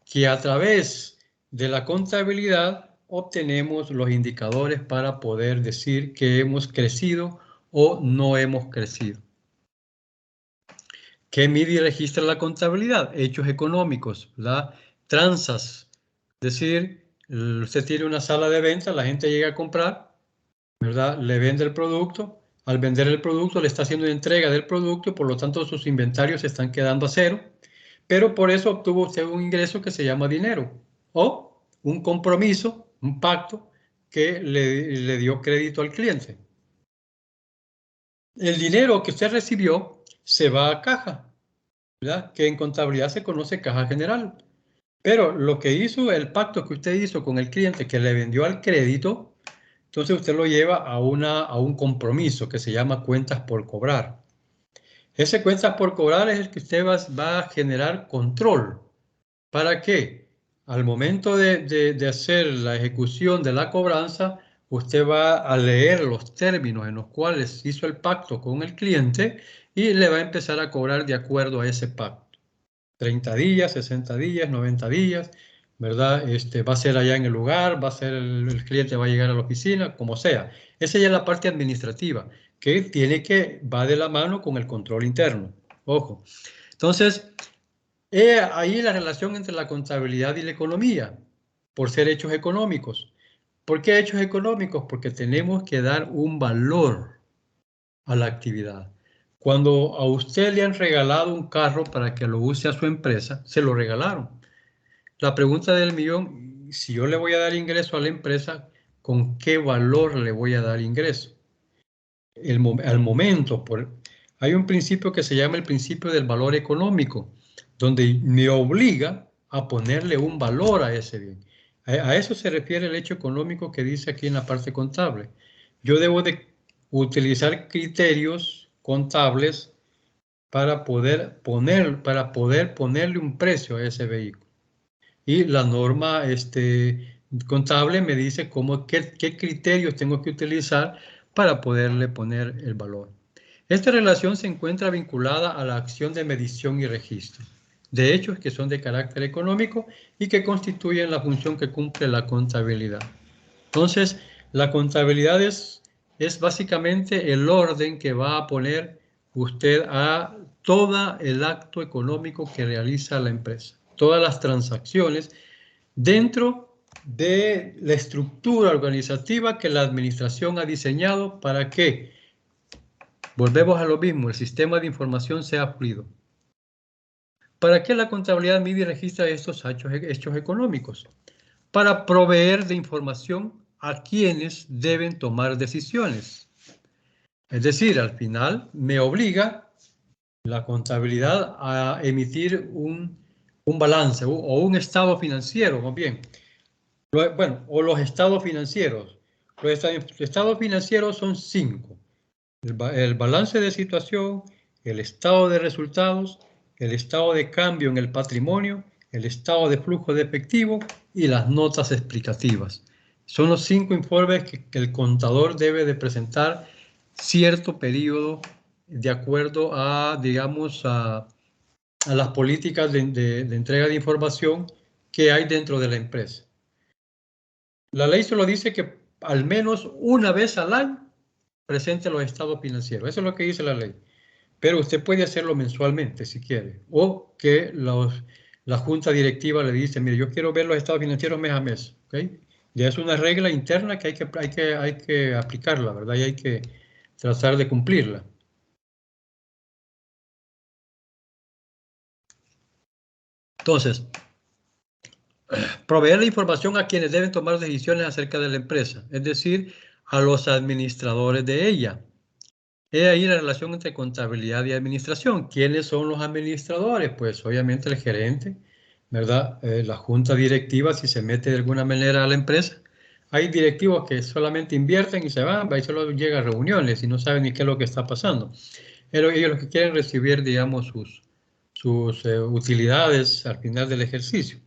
que a través de la contabilidad obtenemos los indicadores para poder decir que hemos crecido o no hemos crecido. ¿Qué mide y registra la contabilidad? Hechos económicos, ¿verdad? Tranzas. Es decir, usted tiene una sala de venta, la gente llega a comprar, ¿verdad? Le vende el producto. Al vender el producto le está haciendo entrega del producto, por lo tanto sus inventarios se están quedando a cero, pero por eso obtuvo usted un ingreso que se llama dinero o un compromiso, un pacto que le dio crédito al cliente. El dinero que usted recibió se va a caja, ¿verdad? Que en contabilidad se conoce caja general. Pero lo que hizo, el pacto que usted hizo con el cliente que le vendió al crédito, entonces usted lo lleva a un compromiso que se llama cuentas por cobrar. Ese cuentas por cobrar es el que usted va a generar control. ¿Para qué? Al momento de hacer la ejecución de la cobranza, usted va a leer los términos en los cuales hizo el pacto con el cliente y le va a empezar a cobrar de acuerdo a ese pacto. 30 días, 60 días, 90 días, ¿verdad? Va a ser allá en el lugar, va a ser el cliente va a llegar a la oficina, como sea. Esa ya es la parte administrativa, que va de la mano con el control interno. Ojo. Entonces, ahí la relación entre la contabilidad y la economía, por ser hechos económicos. ¿Por qué hechos económicos? Porque tenemos que dar un valor a la actividad. Cuando a usted le han regalado un carro para que lo use a su empresa, se lo regalaron. La pregunta del millón, si yo le voy a dar ingreso a la empresa, ¿con qué valor le voy a dar ingreso? Al momento, hay un principio que se llama el principio del valor económico, donde me obliga a ponerle un valor a ese bien. A eso se refiere el hecho económico que dice aquí en la parte contable. Yo debo de utilizar criterios contables para poder ponerle un precio a ese vehículo. Y la norma contable me dice qué criterios tengo que utilizar para poderle poner el valor. Esta relación se encuentra vinculada a la acción de medición y registro de hechos que son de carácter económico y que constituyen la función que cumple la contabilidad. Entonces, la contabilidad es básicamente el orden que va a poner usted a todo el acto económico que realiza la empresa, todas las transacciones dentro de la estructura organizativa que la administración ha diseñado para que, volvemos a lo mismo, el sistema de información sea fluido. ¿Para qué la contabilidad mide y registra estos hechos económicos? Para proveer de información a quienes deben tomar decisiones. Es decir, al final me obliga la contabilidad a emitir un balance o un estado financiero, más bien. Bueno, o los estados financieros. Los estados financieros son 5. El balance de situación, el estado de resultados, el estado de cambio en el patrimonio, el estado de flujo de efectivo y las notas explicativas. Son los 5 informes que el contador debe de presentar cierto periodo de acuerdo a, digamos, a las políticas de entrega de información que hay dentro de la empresa. La ley solo dice que al menos una vez al año presente los estados financieros. Eso es lo que dice la ley. Pero usted puede hacerlo mensualmente si quiere. O que la junta directiva le dice, mire, yo quiero ver los estados financieros mes a mes. ¿Okay? Ya es una regla interna que hay que aplicarla, ¿verdad? Y hay que tratar de cumplirla. Entonces, proveer la información a quienes deben tomar decisiones acerca de la empresa, es decir, a los administradores de ella. He ahí la relación entre contabilidad y administración. ¿Quiénes son los administradores? Pues obviamente el gerente, ¿verdad? La junta directiva, si se mete de alguna manera a la empresa. Hay directivos que solamente invierten y se van, y solo llegan a reuniones y no saben ni qué es lo que está pasando. Pero ellos lo que quieren recibir, digamos, sus utilidades al final del ejercicio.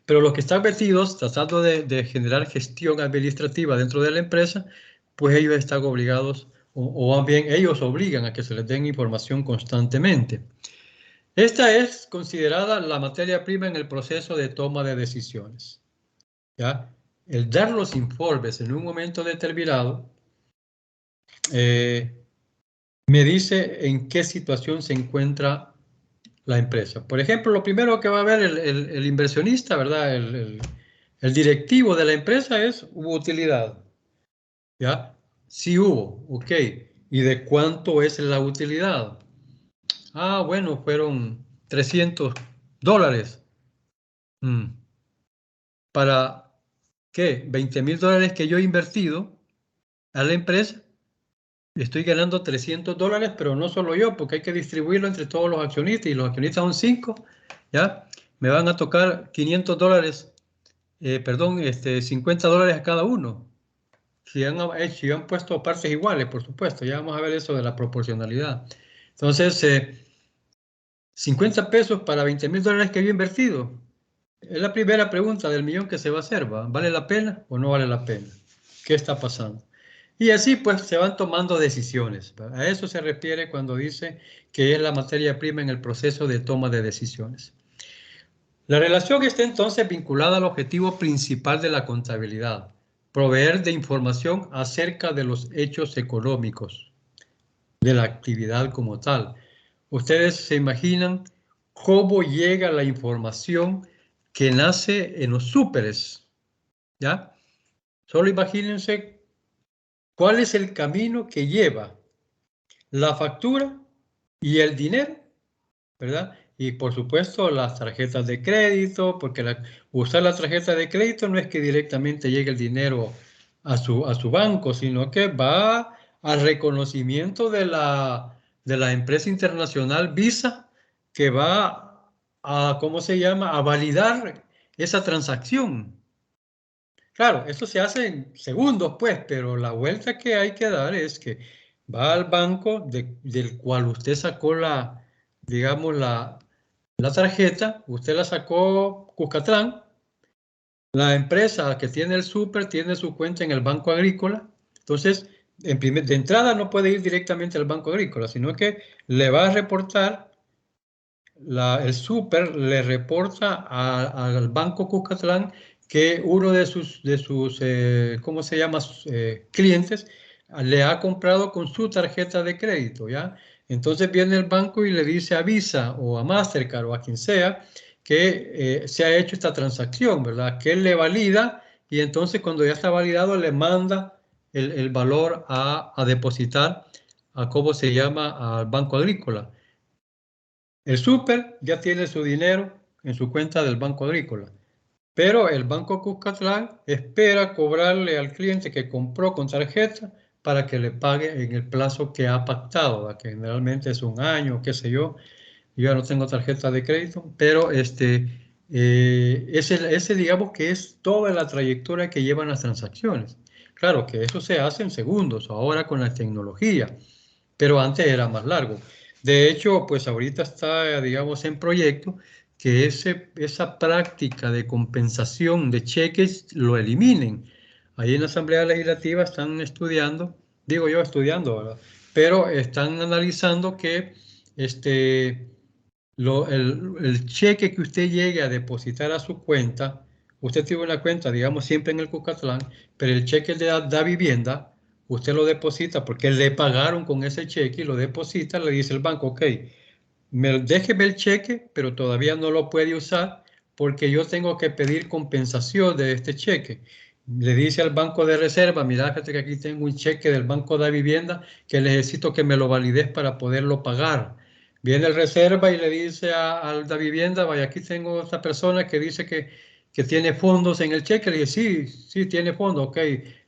Pero los que están metidos tratando de generar gestión administrativa dentro de la empresa, pues ellos están obligados, o más bien ellos obligan a que se les den información constantemente. Esta es considerada la materia prima en el proceso de toma de decisiones. ¿Ya? El dar los informes en un momento determinado me dice en qué situación se encuentra la empresa. Por ejemplo, lo primero que va a ver el inversionista, ¿verdad? El directivo de la empresa es, ¿hubo utilidad? ¿Ya? Sí hubo, ok. ¿Y de cuánto es la utilidad? Ah, bueno, fueron $300. ¿Para qué? $20,000 que yo he invertido a la empresa. Estoy ganando $300, pero no solo yo, porque hay que distribuirlo entre todos los accionistas, y los accionistas son 5, ¿ya? Me van a tocar $500, perdón, $50 a cada uno. Si han puesto partes iguales, por supuesto, ya vamos a ver eso de la proporcionalidad. Entonces, 50 pesos para $20,000 que yo he invertido. Es la primera pregunta del millón que se va a hacer, ¿va? ¿Vale la pena o no vale la pena? ¿Qué está pasando? Y así pues se van tomando decisiones. A eso se refiere cuando dice que es la materia prima en el proceso de toma de decisiones. La relación está entonces vinculada al objetivo principal de la contabilidad, proveer de información acerca de los hechos económicos, de la actividad como tal. Ustedes se imaginan cómo llega la información que nace en los súperes, ¿ya? Solo imagínense cuál es el camino que lleva la factura y el dinero, ¿verdad? Y por supuesto las tarjetas de crédito, porque usar la tarjeta de crédito no es que directamente llegue el dinero a su banco, sino que va al reconocimiento de la empresa internacional Visa, que va a, ¿cómo se llama?, a validar esa transacción. Claro, esto se hace en segundos, pues, pero la vuelta que hay que dar es que va al banco del cual usted sacó digamos, la tarjeta, usted la sacó Cuscatlán, la empresa que tiene el súper tiene su cuenta en el Banco Agrícola, entonces, de entrada no puede ir directamente al Banco Agrícola, sino que le va a reportar, el súper le reporta al Banco Cuscatlán que uno de sus ¿cómo se llama?, clientes le ha comprado con su tarjeta de crédito, ¿ya? Entonces viene el banco y le dice a Visa o a Mastercard o a quien sea que se ha hecho esta transacción, ¿verdad? Que él le valida y entonces cuando ya está validado le manda el valor a depositar a, ¿cómo se llama?, al Banco Agrícola. El súper ya tiene su dinero en su cuenta del Banco Agrícola, pero el Banco Cuscatlán espera cobrarle al cliente que compró con tarjeta para que le pague en el plazo que ha pactado, ¿verdad?, que generalmente es un año, qué sé yo. Yo ya no tengo tarjeta de crédito, pero ese digamos que es toda la trayectoria que llevan las transacciones. Claro que eso se hace en segundos, ahora con la tecnología, pero antes era más largo. De hecho, pues ahorita está, digamos, en proyecto que esa práctica de compensación de cheques lo eliminen. Ahí en la Asamblea Legislativa están estudiando, digo yo estudiando, ¿verdad?, pero están analizando que el cheque que usted llegue a depositar a su cuenta, usted tiene una cuenta, digamos, siempre en el Cuscatlán, pero el cheque de da vivienda, usted lo deposita porque le pagaron con ese cheque y lo deposita, le dice el banco, ok, déjeme el cheque, pero todavía no lo puede usar porque yo tengo que pedir compensación de este cheque. Le dice al banco de reserva, mira, fíjate que aquí tengo un cheque del banco de vivienda que necesito que me lo valides para poderlo pagar. Viene el reserva y le dice al da vivienda, vaya, aquí tengo esta persona que dice que tiene fondos en el cheque. Le dice, sí, tiene fondos, ok.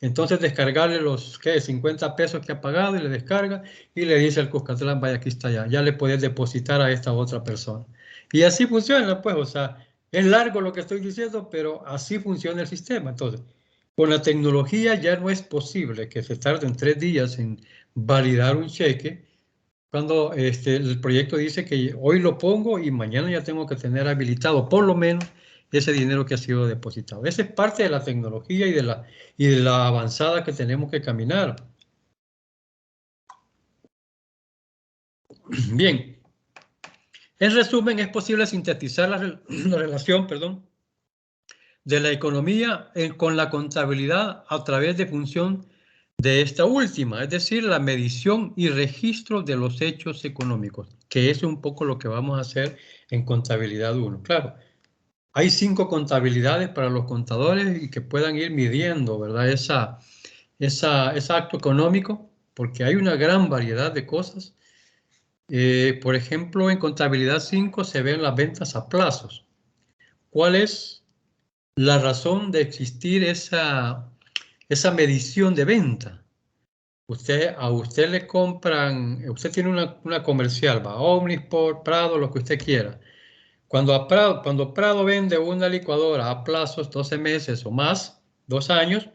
Entonces descargarle los, ¿qué?, 50 pesos que ha pagado y le descarga y le dice al Cuscatlán, vaya, aquí está ya le puedes depositar a esta otra persona. Y así funciona, pues, o sea, es largo lo que estoy diciendo, pero así funciona el sistema. Entonces, con la tecnología ya no es posible que se tarden 3 días en validar un cheque, cuando el proyecto dice que hoy lo pongo y mañana ya tengo que tener habilitado por lo menos ese dinero que ha sido depositado. Esa es parte de la tecnología y de la avanzada que tenemos que caminar. Bien, en resumen, es posible sintetizar la relación, perdón, de la economía con la contabilidad a través de función de esta última, es decir, la medición y registro de los hechos económicos, que es un poco lo que vamos a hacer en contabilidad 1. Claro, hay 5 contabilidades para los contadores y que puedan ir midiendo, ¿verdad?, ese acto económico, porque hay una gran variedad de cosas. Por ejemplo, en contabilidad 5 se ven las ventas a plazos. ¿Cuál es la razón de existir esa medición de venta? A usted le compran, usted tiene una comercial, va, Omnisport, Prado, lo que usted quiera. Cuando Prado vende una licuadora a plazos 12 meses o más, 2 años,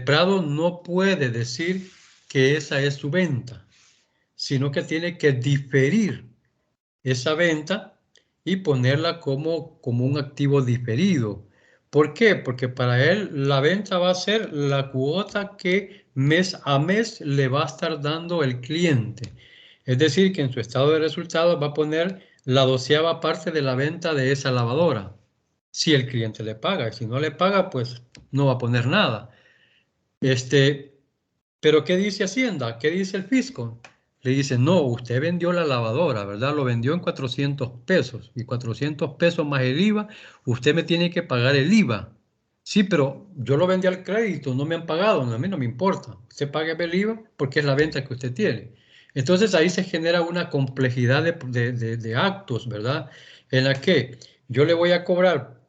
Prado no puede decir que esa es su venta, sino que tiene que diferir esa venta y ponerla como un activo diferido, ¿Por qué? Porque para él la venta va a ser la cuota que mes a mes le va a estar dando el cliente. Es decir, que en su estado de resultados va a poner la 12ª parte de la venta de esa lavadora. Si el cliente le paga, y si no le paga, pues no va a poner nada. Pero ¿qué dice Hacienda? ¿Qué dice el fisco? Le dice, no, usted vendió la lavadora, ¿verdad? Lo vendió en 400 pesos y 400 pesos más el IVA, usted me tiene que pagar el IVA. Sí, pero yo lo vendí al crédito, no me han pagado, a mí no me importa. Usted pague el IVA porque es la venta que usted tiene. Entonces ahí se genera una complejidad de actos, ¿verdad? En la que yo le voy a cobrar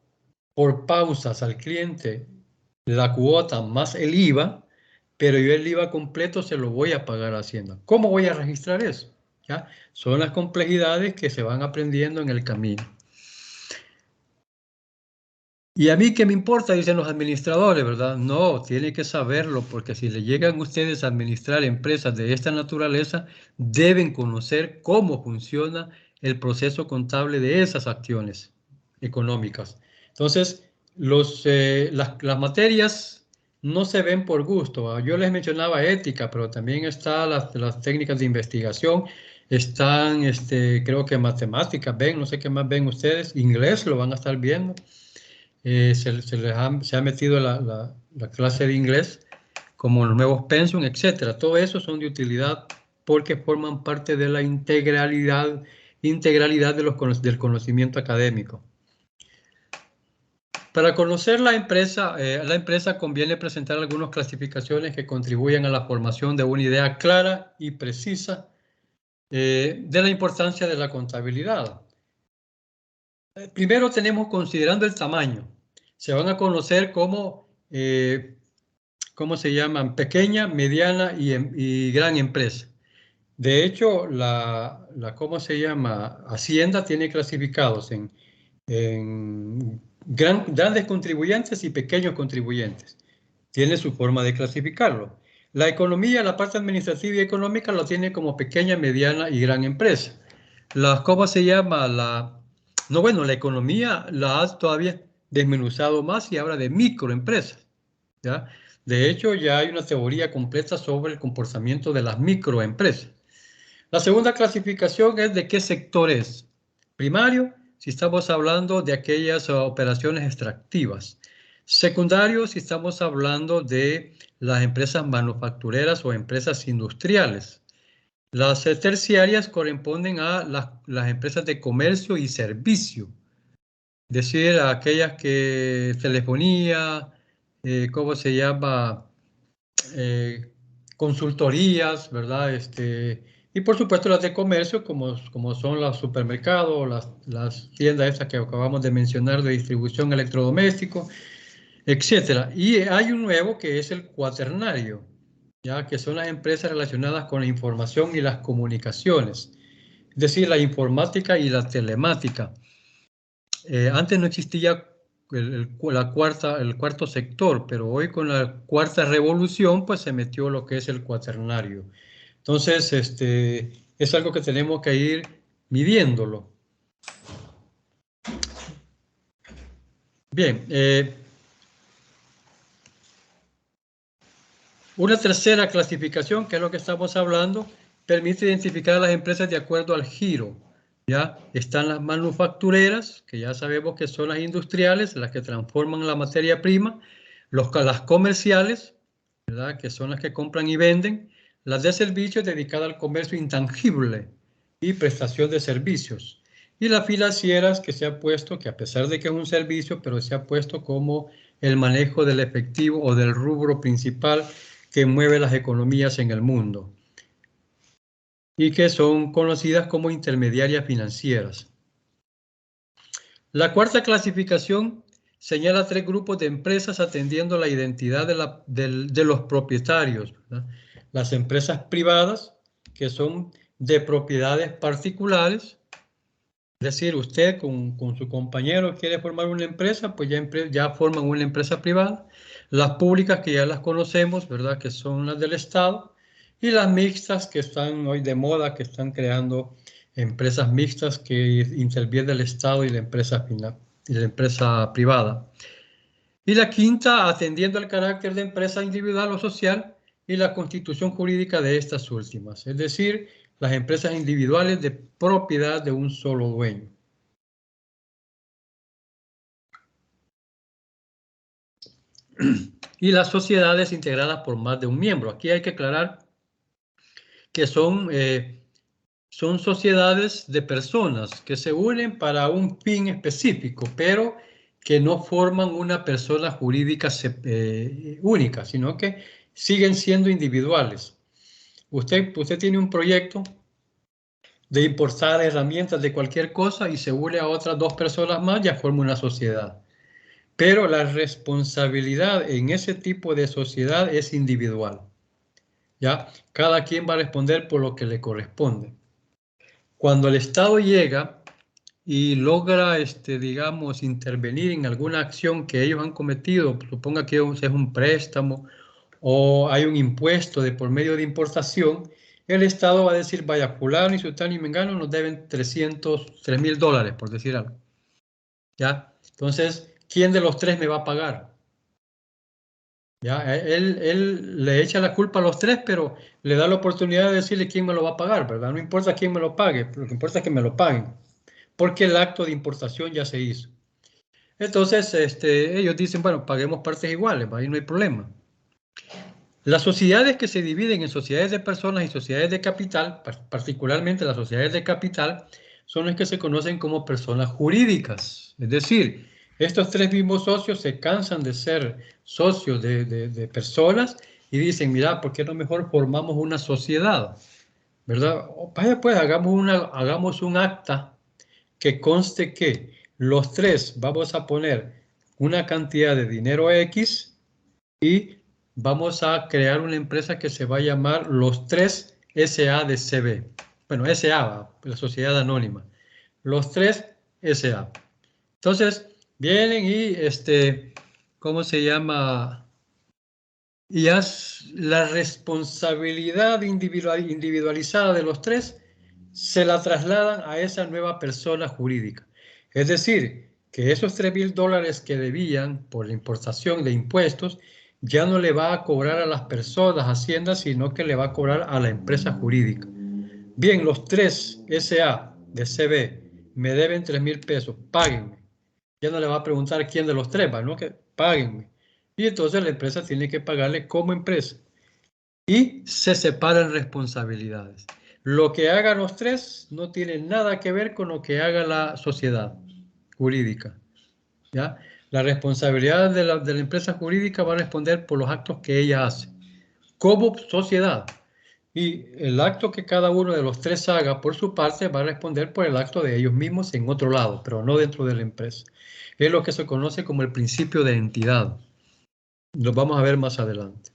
por pausas al cliente la cuota más el IVA, pero yo el IVA completo se lo voy a pagar a Hacienda. ¿Cómo voy a registrar eso? ¿Ya? Son las complejidades que se van aprendiendo en el camino. Y a mí qué me importa, dicen los administradores, ¿verdad? No, tiene que saberlo, porque si le llegan ustedes a administrar empresas de esta naturaleza, deben conocer cómo funciona el proceso contable de esas acciones económicas. Entonces, las materias no se ven por gusto. Yo les mencionaba ética, pero también están las técnicas de investigación, están, creo que matemáticas, ven, no sé qué más ven ustedes, inglés lo van a estar viendo. Se ha metido la clase de inglés como los nuevos pensum, etcétera. Todo eso son de utilidad porque forman parte de la integralidad del conocimiento académico. Para conocer la empresa conviene presentar algunas clasificaciones que contribuyen a la formación de una idea clara y precisa de la importancia de la contabilidad. Primero tenemos considerando el tamaño. Se van a conocer como, ¿cómo se llaman? Pequeña, mediana y gran empresa. De hecho, ¿cómo se llama? Hacienda tiene clasificados en grandes contribuyentes y pequeños contribuyentes. Tiene su forma de clasificarlo. La economía, la parte administrativa y económica lo tiene como pequeña, mediana y gran empresa. ¿Cómo se llama? No, bueno, la economía la ha todavía desmenuzado más y habla de microempresas, ¿ya? De hecho, ya hay una teoría completa sobre el comportamiento de las microempresas. La segunda clasificación es de qué sector es. Primario, si estamos hablando de aquellas operaciones extractivas. Secundario, si estamos hablando de las empresas manufactureras o empresas industriales. Las terciarias corresponden a las empresas de comercio y servicio, es decir, a aquellas que telefonía, ¿cómo se llama? Consultorías, ¿verdad? Y por supuesto las de comercio, como son los supermercados, las tiendas estas que acabamos de mencionar de distribución electrodoméstico, etcétera. Y hay un nuevo que es el cuaternario, ya que son las empresas relacionadas con la información y las comunicaciones, es decir, la informática y la telemática. Antes no existía el cuarto sector, pero hoy con la cuarta revolución, pues se metió lo que es el cuaternario. Entonces, es algo que tenemos que ir midiéndolo. Bien, una tercera clasificación, que es lo que estamos hablando, permite identificar a las empresas de acuerdo al giro. Ya están las manufactureras, que ya sabemos que son las industriales, las que transforman la materia prima, las comerciales, ¿verdad? Que son las que compran y venden, las de servicios dedicadas al comercio intangible y prestación de servicios, y las financieras que se ha puesto, que a pesar de que es un servicio, pero se ha puesto como el manejo del efectivo o del rubro principal que mueve las economías en el mundo y que son conocidas como intermediarias financieras. La cuarta clasificación señala 3 grupos de empresas atendiendo la identidad de los propietarios, ¿verdad? Las empresas privadas, que son de propiedades particulares, es decir, usted con su compañero quiere formar una empresa, pues ya forman una empresa privada. Las públicas, que ya las conocemos, ¿verdad? Que son las del Estado. Y las mixtas, que están hoy de moda, que están creando empresas mixtas que interviene el Estado y la empresa privada. Y la quinta, atendiendo al carácter de empresa individual o social y la constitución jurídica de estas últimas, es decir, las empresas individuales de propiedad de un solo dueño. Y las sociedades integradas por más de un miembro. Aquí hay que aclarar que son sociedades de personas que se unen para un fin específico, pero que no forman una persona jurídica única, sino que siguen siendo individuales. Usted tiene un proyecto de importar herramientas de cualquier cosa y se une a otras dos personas más, ya forma una sociedad. Pero la responsabilidad en ese tipo de sociedad es individual. ¿Ya? Cada quien va a responder por lo que le corresponde. Cuando el Estado llega y logra, digamos, intervenir en alguna acción que ellos han cometido, suponga que es un préstamo o hay un impuesto de por medio de importación, el Estado va a decir, vaya, fulano y sultano y mengano nos deben $3.000, por decir algo. ¿Ya? Entonces, ¿quién de los tres me va a pagar? ¿Ya? Él le echa la culpa a los tres, pero le da la oportunidad de decirle quién me lo va a pagar, ¿verdad? No importa quién me lo pague, lo que importa es que me lo paguen, porque el acto de importación ya se hizo. Entonces, ellos dicen, bueno, paguemos partes iguales, ahí no hay problema. Las sociedades que se dividen en sociedades de personas y sociedades de capital, particularmente las sociedades de capital, son las que se conocen como personas jurídicas. Es decir, estos tres mismos socios se cansan de ser socios de personas y dicen, mira, ¿por qué no mejor formamos una sociedad? ¿Verdad? Vaya pues, hagamos un acta que conste que los tres vamos a poner una cantidad de dinero X y vamos a crear una empresa que se va a llamar Los Tres SA de CB. Bueno, SA, la sociedad anónima. Los Tres SA. Entonces, vienen y, ¿cómo se llama? Y la responsabilidad individualizada de los tres se la trasladan a esa nueva persona jurídica. Es decir, que esos $3.000 que debían por la importación de impuestos ya no le va a cobrar a las personas Hacienda, sino que le va a cobrar a la empresa jurídica. Bien, los tres SA de CB me deben $3.000, páguenme. Ya no le va a preguntar quién de los tres va, ¿no? Que páguenme. Y entonces la empresa tiene que pagarle como empresa. Y se separan responsabilidades. Lo que hagan los tres no tiene nada que ver con lo que haga la sociedad jurídica. ¿Ya? La responsabilidad de la empresa jurídica va a responder por los actos que ella hace como sociedad. Y el acto que cada uno de los tres haga por su parte va a responder por el acto de ellos mismos en otro lado, pero no dentro de la empresa. Es lo que se conoce como el principio de entidad. Lo vamos a ver más adelante.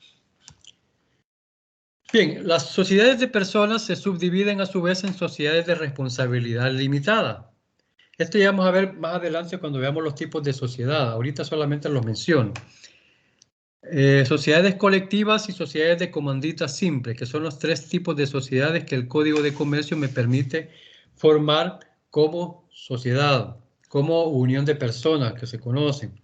Bien, las sociedades de personas se subdividen a su vez en sociedades de responsabilidad limitada. Esto ya vamos a ver más adelante cuando veamos los tipos de sociedad. Ahorita solamente los menciono. Sociedades colectivas y sociedades de comandita simple, que son los tres tipos de sociedades que el Código de Comercio me permite formar como sociedad, como unión de personas que se conocen.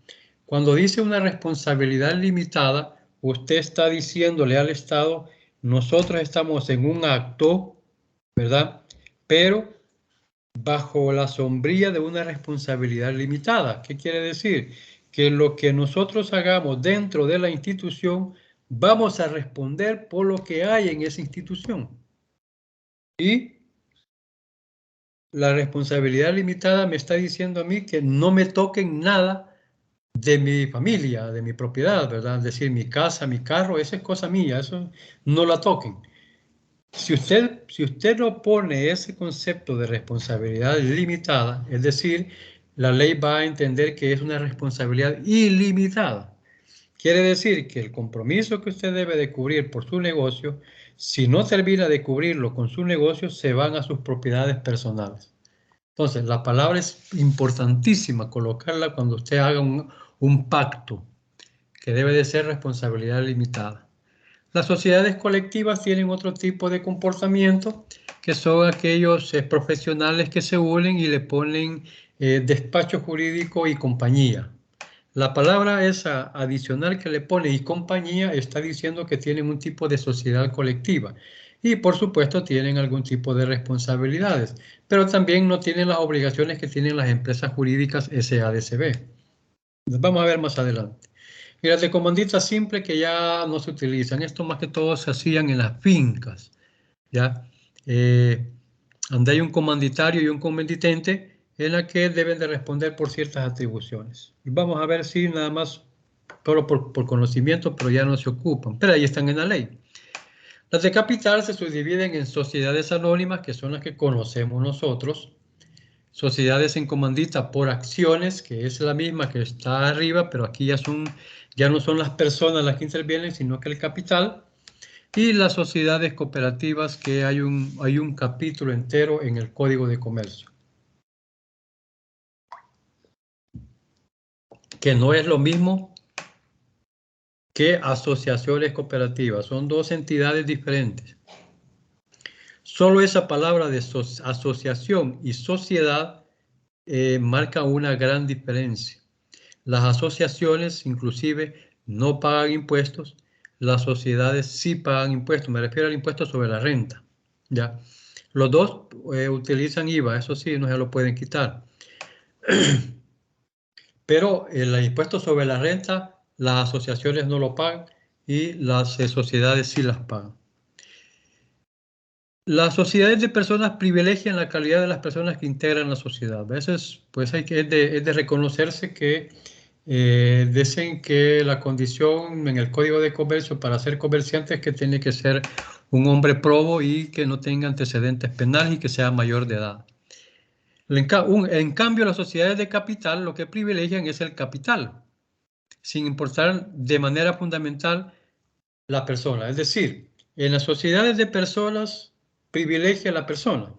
Cuando dice una responsabilidad limitada, usted está diciéndole al Estado, nosotros estamos en un acto, ¿verdad? Pero bajo la sombrilla de una responsabilidad limitada. ¿Qué quiere decir? Que lo que nosotros hagamos dentro de la institución, vamos a responder por lo que hay en esa institución. Y la responsabilidad limitada me está diciendo a mí que no me toquen nada de mi familia, de mi propiedad, ¿verdad? Es decir, mi casa, mi carro, esa es cosa mía, eso no la toquen. Si usted no pone ese concepto de responsabilidad limitada, es decir, la ley va a entender que es una responsabilidad ilimitada. Quiere decir que el compromiso que usted debe de cubrir por su negocio, si no termina de cubrirlo con su negocio, se van a sus propiedades personales. Entonces, la palabra es importantísima colocarla cuando usted haga un pacto, que debe de ser responsabilidad limitada. Las sociedades colectivas tienen otro tipo de comportamiento, que son aquellos profesionales que se unen y le ponen despacho jurídico y compañía. La palabra esa adicional que le pone y compañía está diciendo que tienen un tipo de sociedad colectiva y por supuesto tienen algún tipo de responsabilidades, pero también no tienen las obligaciones que tienen las empresas jurídicas SADCB. Vamos a ver más adelante. Mira, de comandita simple que ya no se utilizan. Esto más que todo se hacían en las fincas, ¿ya? Donde hay un comanditario y un comanditente en la que deben de responder por ciertas atribuciones. Y vamos a ver si nada más, solo por conocimiento, pero ya no se ocupan. Pero ahí están en la ley. Las de capital se subdividen en sociedades anónimas, que son las que conocemos nosotros, sociedades en comandita por acciones, que es la misma que está arriba, pero aquí ya no son las personas las que intervienen, sino que el capital, y las sociedades cooperativas, que hay un capítulo entero en el Código de Comercio, que no es lo mismo que asociaciones cooperativas, son dos entidades diferentes. Solo esa palabra de asociación y sociedad marca una gran diferencia. Las asociaciones inclusive no pagan impuestos, las sociedades sí pagan impuestos, me refiero al impuesto sobre la renta, ¿ya? Los dos utilizan IVA, eso sí, no se lo pueden quitar. Pero el impuesto sobre la renta, las asociaciones no lo pagan y las sociedades sí las pagan. Las sociedades de personas privilegian la calidad de las personas que integran la sociedad. A veces, pues es de reconocerse que dicen que la condición en el Código de Comercio para ser comerciante es que tiene que ser un hombre probo y que no tenga antecedentes penales y que sea mayor de edad. En cambio, las sociedades de capital lo que privilegian es el capital, sin importar de manera fundamental la persona. Es decir, en las sociedades de personas privilegia a la persona.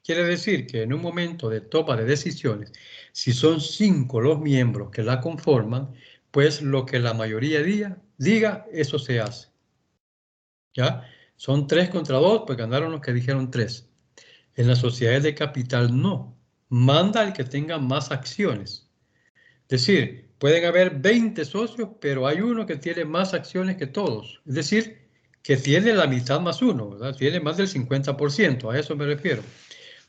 Quiere decir que en un momento de toma de decisiones, si son 5 los miembros que la conforman, pues lo que la mayoría diga, eso se hace. ¿Ya? Son 3 contra 2, pues ganaron los que dijeron 3. En las sociedades de capital no. Manda al que tenga más acciones. Es decir, pueden haber 20 socios, pero hay uno que tiene más acciones que todos. Es decir, que tiene la mitad más uno, ¿verdad? Tiene más del 50%, a eso me refiero.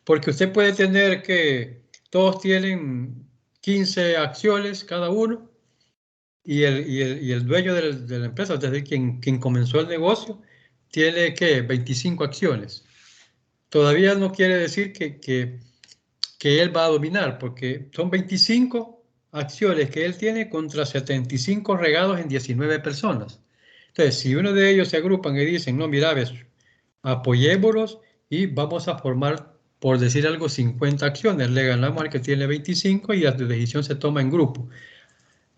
Porque usted puede tener que todos tienen 15 acciones cada uno y el dueño de la empresa, es decir, quien comenzó el negocio, tiene que 25 acciones. Todavía no quiere decir que él va a dominar, porque son 25 acciones que él tiene contra 75 regados en 19 personas. Entonces, si uno de ellos se agrupan y dicen, no, mira, ves, apoyémonos y vamos a formar, por decir algo, 50 acciones, le ganamos al que tiene 25 y la decisión se toma en grupo.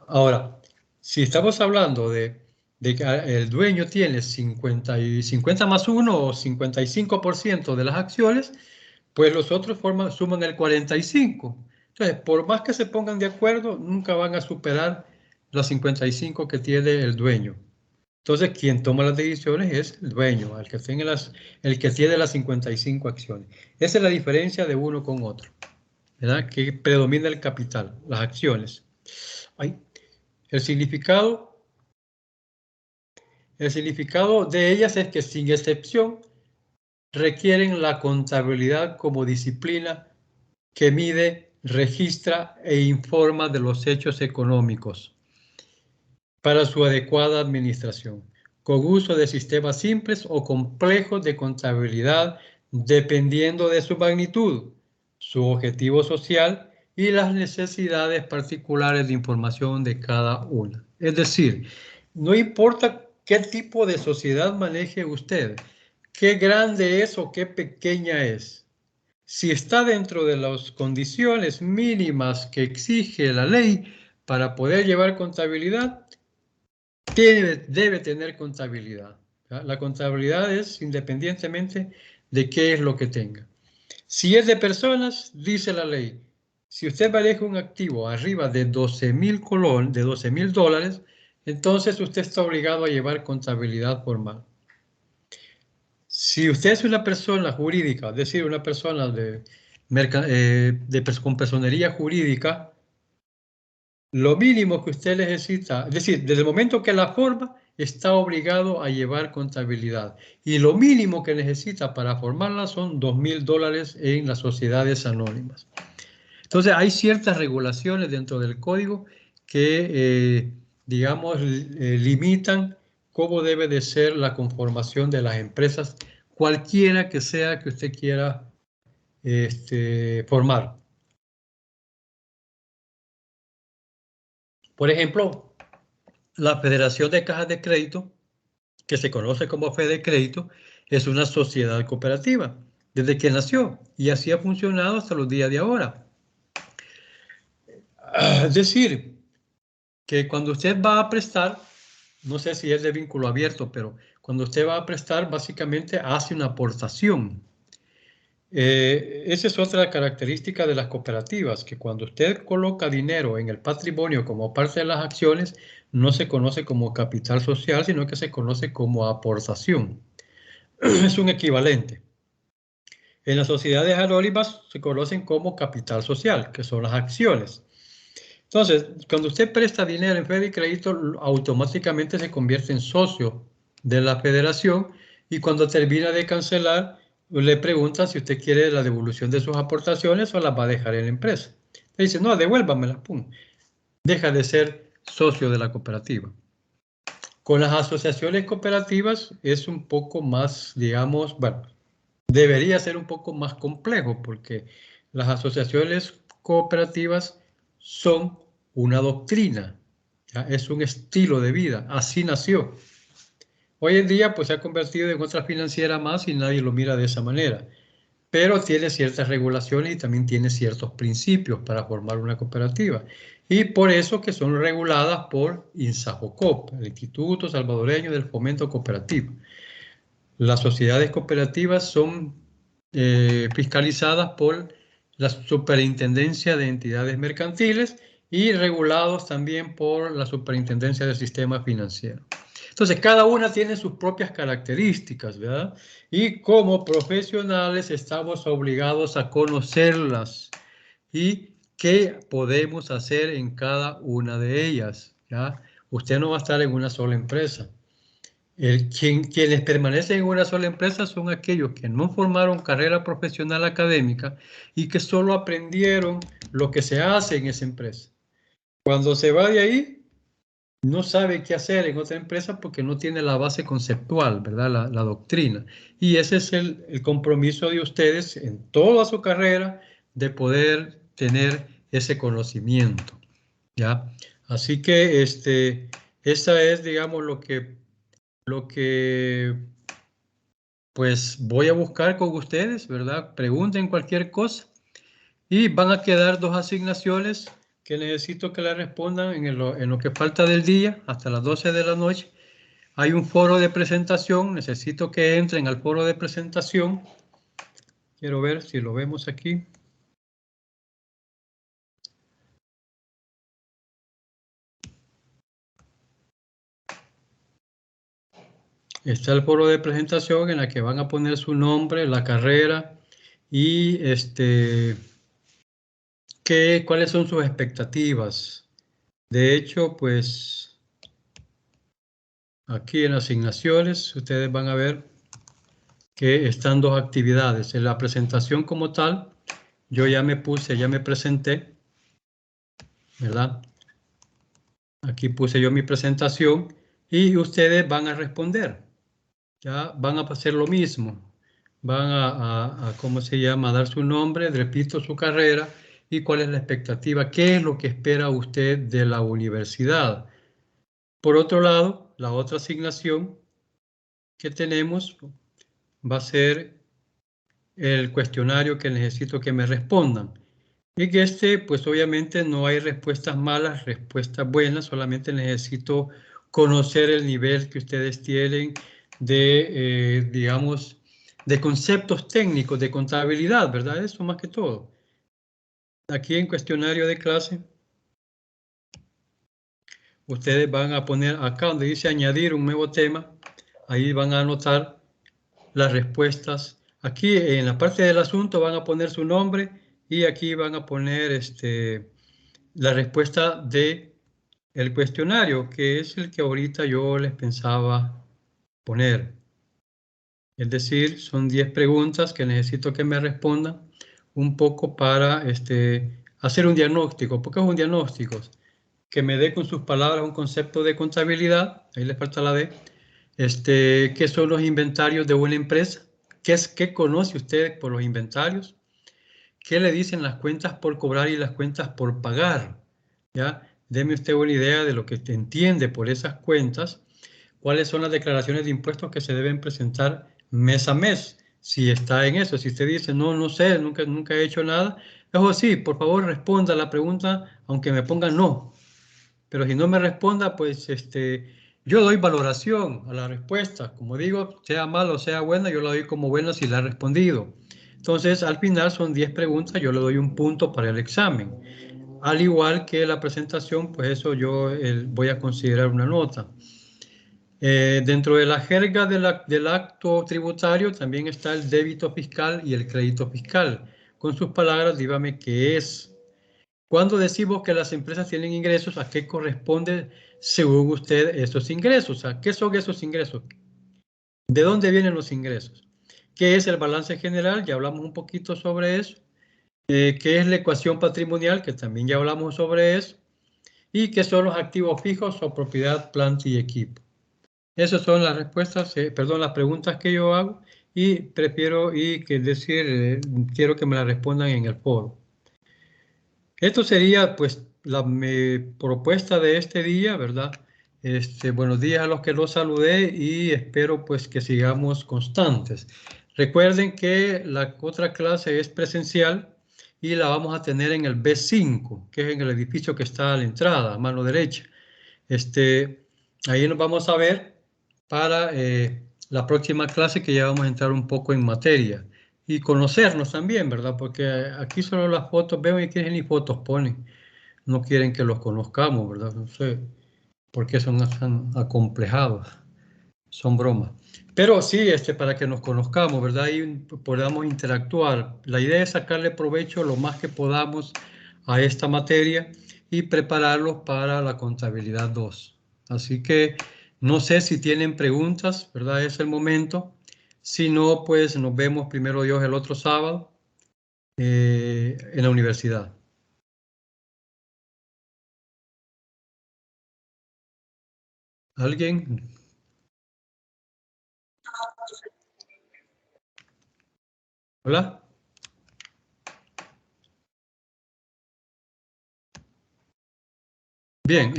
Ahora, si estamos hablando de que el dueño tiene 50 más 1 o 55% de las acciones, pues los otros suman el 45. Entonces, por más que se pongan de acuerdo, nunca van a superar los 55 que tiene el dueño. Entonces, quien toma las decisiones es el dueño, el que tiene las 55 acciones. Esa es la diferencia de uno con otro, ¿verdad? Que predomina el capital, las acciones. Ay, el significado, el significado de ellas es que, sin excepción, requieren la contabilidad como disciplina que mide, registra e informa de los hechos económicos para su adecuada administración, con uso de sistemas simples o complejos de contabilidad, dependiendo de su magnitud, su objetivo social y las necesidades particulares de información de cada una. Es decir, no importa qué tipo de sociedad maneje usted, qué grande es o qué pequeña es. Si está dentro de las condiciones mínimas que exige la ley para poder llevar contabilidad, debe tener contabilidad. ¿Ya? La contabilidad es independientemente de qué es lo que tenga. Si es de personas, dice la ley, si usted maneja un activo arriba de 12,000 de $12,000, entonces usted está obligado a llevar contabilidad formal. Si usted es una persona jurídica, es decir, una persona con personería jurídica, Lo mínimo que usted necesita, es decir, desde el momento que la forma, está obligado a llevar contabilidad. Y lo mínimo que necesita para formarla son $2,000 en las sociedades anónimas. Entonces, hay ciertas regulaciones dentro del código que, digamos, limitan cómo debe de ser la conformación de las empresas, cualquiera que sea que usted quiera formar. Por ejemplo, la Federación de Cajas de Crédito, que se conoce como Fede Crédito, es una sociedad cooperativa desde que nació y así ha funcionado hasta los días de ahora. Es decir, que cuando usted va a prestar, no sé si es de vínculo abierto, pero cuando usted va a prestar, básicamente hace una aportación. Esa es otra característica de las cooperativas, que cuando usted coloca dinero en el patrimonio como parte de las acciones, no se conoce como capital social, sino que se conoce como aportación. Es un equivalente. En las sociedades anónimas se conocen como capital social, que son las acciones. Entonces, cuando usted presta dinero en Fede Crédito, automáticamente se convierte en socio de la federación y cuando termina de cancelar, le preguntan si usted quiere la devolución de sus aportaciones o las va a dejar en la empresa. Le dice, no, devuélvamelas, pum. Deja de ser socio de la cooperativa. Con las asociaciones cooperativas es un poco más, digamos, bueno, debería ser un poco más complejo porque las asociaciones cooperativas son una doctrina, ¿ya? Es un estilo de vida, así nació. Hoy en día pues se ha convertido en otra financiera más y nadie lo mira de esa manera, pero tiene ciertas regulaciones y también tiene ciertos principios para formar una cooperativa. Y por eso que son reguladas por INSAFOCOP, el Instituto Salvadoreño del Fomento Cooperativo. Las sociedades cooperativas son fiscalizadas por la Superintendencia de Entidades Mercantiles y regulados también por la Superintendencia del Sistema Financiero. Entonces, cada una tiene sus propias características, ¿verdad? Y como profesionales estamos obligados a conocerlas y qué podemos hacer en cada una de ellas, ¿ya? Usted no va a estar en una sola empresa. Quienes permanecen en una sola empresa son aquellos que no formaron carrera profesional académica y que solo aprendieron lo que se hace en esa empresa. Cuando se va de ahí, no sabe qué hacer en otra empresa porque no tiene la base conceptual, ¿verdad? La doctrina. Y ese es el compromiso de ustedes en toda su carrera de poder tener ese conocimiento, ¿ya? Así que esa es, digamos, lo que pues voy a buscar con ustedes, ¿verdad? Pregunten cualquier cosa y van a quedar 2 asignaciones que necesito que le respondan en lo que falta del día, hasta las 12 de la noche. Hay un foro de presentación, necesito que entren al foro de presentación. Quiero ver si lo vemos aquí. Está el foro de presentación en la que van a poner su nombre, la carrera y cuáles son sus expectativas. De hecho, pues aquí en asignaciones ustedes van a ver que están 2 actividades. En la presentación como tal, yo ya me presenté, ¿verdad? Aquí puse yo mi presentación y ustedes van a responder. Ya van a hacer lo mismo. Van ¿cómo se llama? A dar su nombre, repito su carrera y cuál es la expectativa, qué es lo que espera usted de la universidad. Por otro lado, la otra asignación que tenemos va a ser el cuestionario que necesito que me respondan. Y que pues obviamente no hay respuestas malas, respuestas buenas, solamente necesito conocer el nivel que ustedes tienen de, digamos, de conceptos técnicos, de contabilidad, ¿verdad? Eso más que todo. Aquí en cuestionario de clase, ustedes van a poner acá donde dice añadir un nuevo tema, ahí van a anotar las respuestas. Aquí en la parte del asunto van a poner su nombre y aquí van a poner la respuesta de el cuestionario, que es el que ahorita yo les pensaba poner. Es decir, son 10 preguntas que necesito que me respondan un poco para hacer un diagnóstico. ¿Por qué es un diagnóstico? Que me dé con sus palabras un concepto de contabilidad, ahí le falta la D, ¿qué son los inventarios de una empresa? ¿Qué conoce usted por los inventarios? ¿Qué le dicen las cuentas por cobrar y las cuentas por pagar? ¿Ya? Deme usted una idea de lo que entiende por esas cuentas. ¿Cuáles son las declaraciones de impuestos que se deben presentar mes a mes? Si está en eso, si usted dice, no, no sé, nunca he hecho nada, ojo, sí, por favor responda a la pregunta, aunque me ponga no. Pero si no me responda, pues yo doy valoración a la respuesta. Como digo, sea mala o sea buena, yo la doy como buena si la ha respondido. Entonces, al final son 10 preguntas, yo le doy un punto para el examen. Al igual que la presentación, pues eso yo voy a considerar una nota. Dentro de la jerga del acto tributario también está el débito fiscal y el crédito fiscal. Con sus palabras, dígame qué es. Cuando decimos que las empresas tienen ingresos, ¿a qué corresponde según usted esos ingresos? ¿A qué son esos ingresos? ¿De dónde vienen los ingresos? ¿Qué es el balance general? Ya hablamos un poquito sobre eso. ¿Qué es la ecuación patrimonial? Que también ya hablamos sobre eso. ¿Y qué son los activos fijos o propiedad, planta y equipo? Esas son las respuestas, perdón, las preguntas que yo hago y prefiero quiero que me las respondan en el foro. Esto sería pues la propuesta de este día, ¿verdad? Buenos días a los que los saludé y espero pues que sigamos constantes. Recuerden que la otra clase es presencial y la vamos a tener en el B5, que es en el edificio que está a la entrada, a mano derecha. Ahí nos vamos a ver para la próxima clase, que ya vamos a entrar un poco en materia y conocernos también, ¿verdad? Porque aquí solo las fotos veo y que ni fotos ponen. No quieren que los conozcamos, ¿verdad? No sé por qué son tan acomplejados. Son bromas. Pero sí, para que nos conozcamos, ¿verdad? Y podamos interactuar. La idea es sacarle provecho lo más que podamos a esta materia y prepararlos para la contabilidad 2. Así que no sé si tienen preguntas, ¿verdad? Es el momento. Si no, pues nos vemos primero Dios el otro sábado en la universidad. ¿Alguien? ¿Hola? Bien,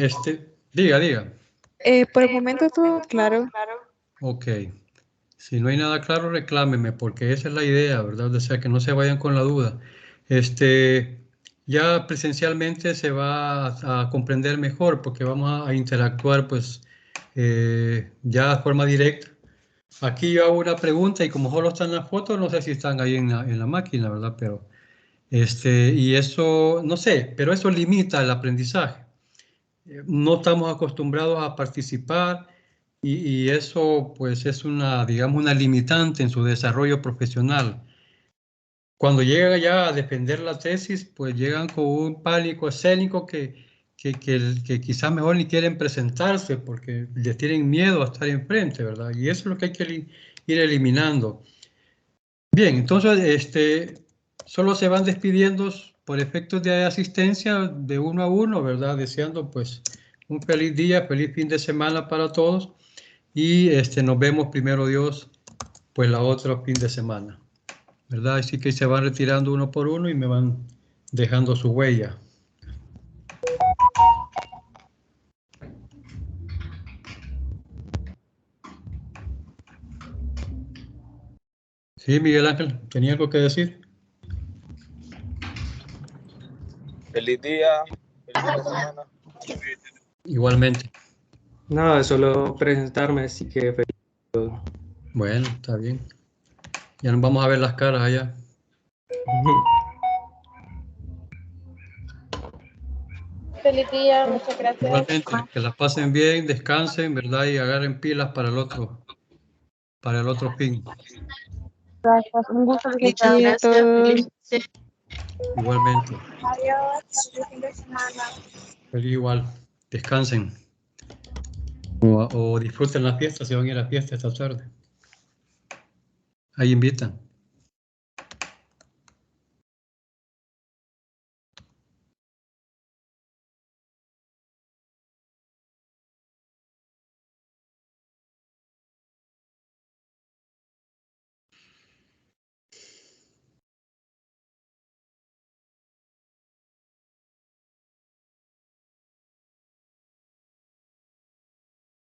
diga. Por el momento todo claro. Ok. Si no hay nada claro, reclámeme, porque esa es la idea, ¿verdad? O sea, que no se vayan con la duda. Ya presencialmente se va a comprender mejor, porque vamos a interactuar, pues, ya de forma directa. Aquí yo hago una pregunta y como solo están las fotos, no sé si están ahí en la máquina, ¿verdad? Pero, y eso, no sé, pero eso limita el aprendizaje. No estamos acostumbrados a participar y eso pues es digamos, una limitante en su desarrollo profesional. Cuando llegan ya a defender la tesis, pues llegan con un pánico escénico que quizás mejor ni quieren presentarse porque les tienen miedo a estar enfrente, ¿verdad? Y eso es lo que hay que ir eliminando. Bien, entonces, solo se van despidiendo por efectos de asistencia de uno a uno, ¿verdad? Deseando pues un feliz día, feliz fin de semana para todos y nos vemos primero Dios pues la otra fin de semana, ¿verdad? Así que se van retirando uno por uno y me van dejando su huella. Sí, Miguel Ángel, ¿tenía algo que decir? Feliz día, feliz fin de semana. Igualmente. Nada, solo presentarme, así que feliz. Bueno, está bien. Ya nos vamos a ver las caras allá. Feliz día, muchas gracias. Igualmente, que las pasen bien, descansen, ¿verdad? Y agarren pilas para el otro fin. Gracias, un gusto Feliz día a todos. Igualmente. Adiós. Feliz fin de semana. Feliz igual. Descansen. O disfruten la fiesta si van a ir a la fiesta esta tarde. Ahí invitan.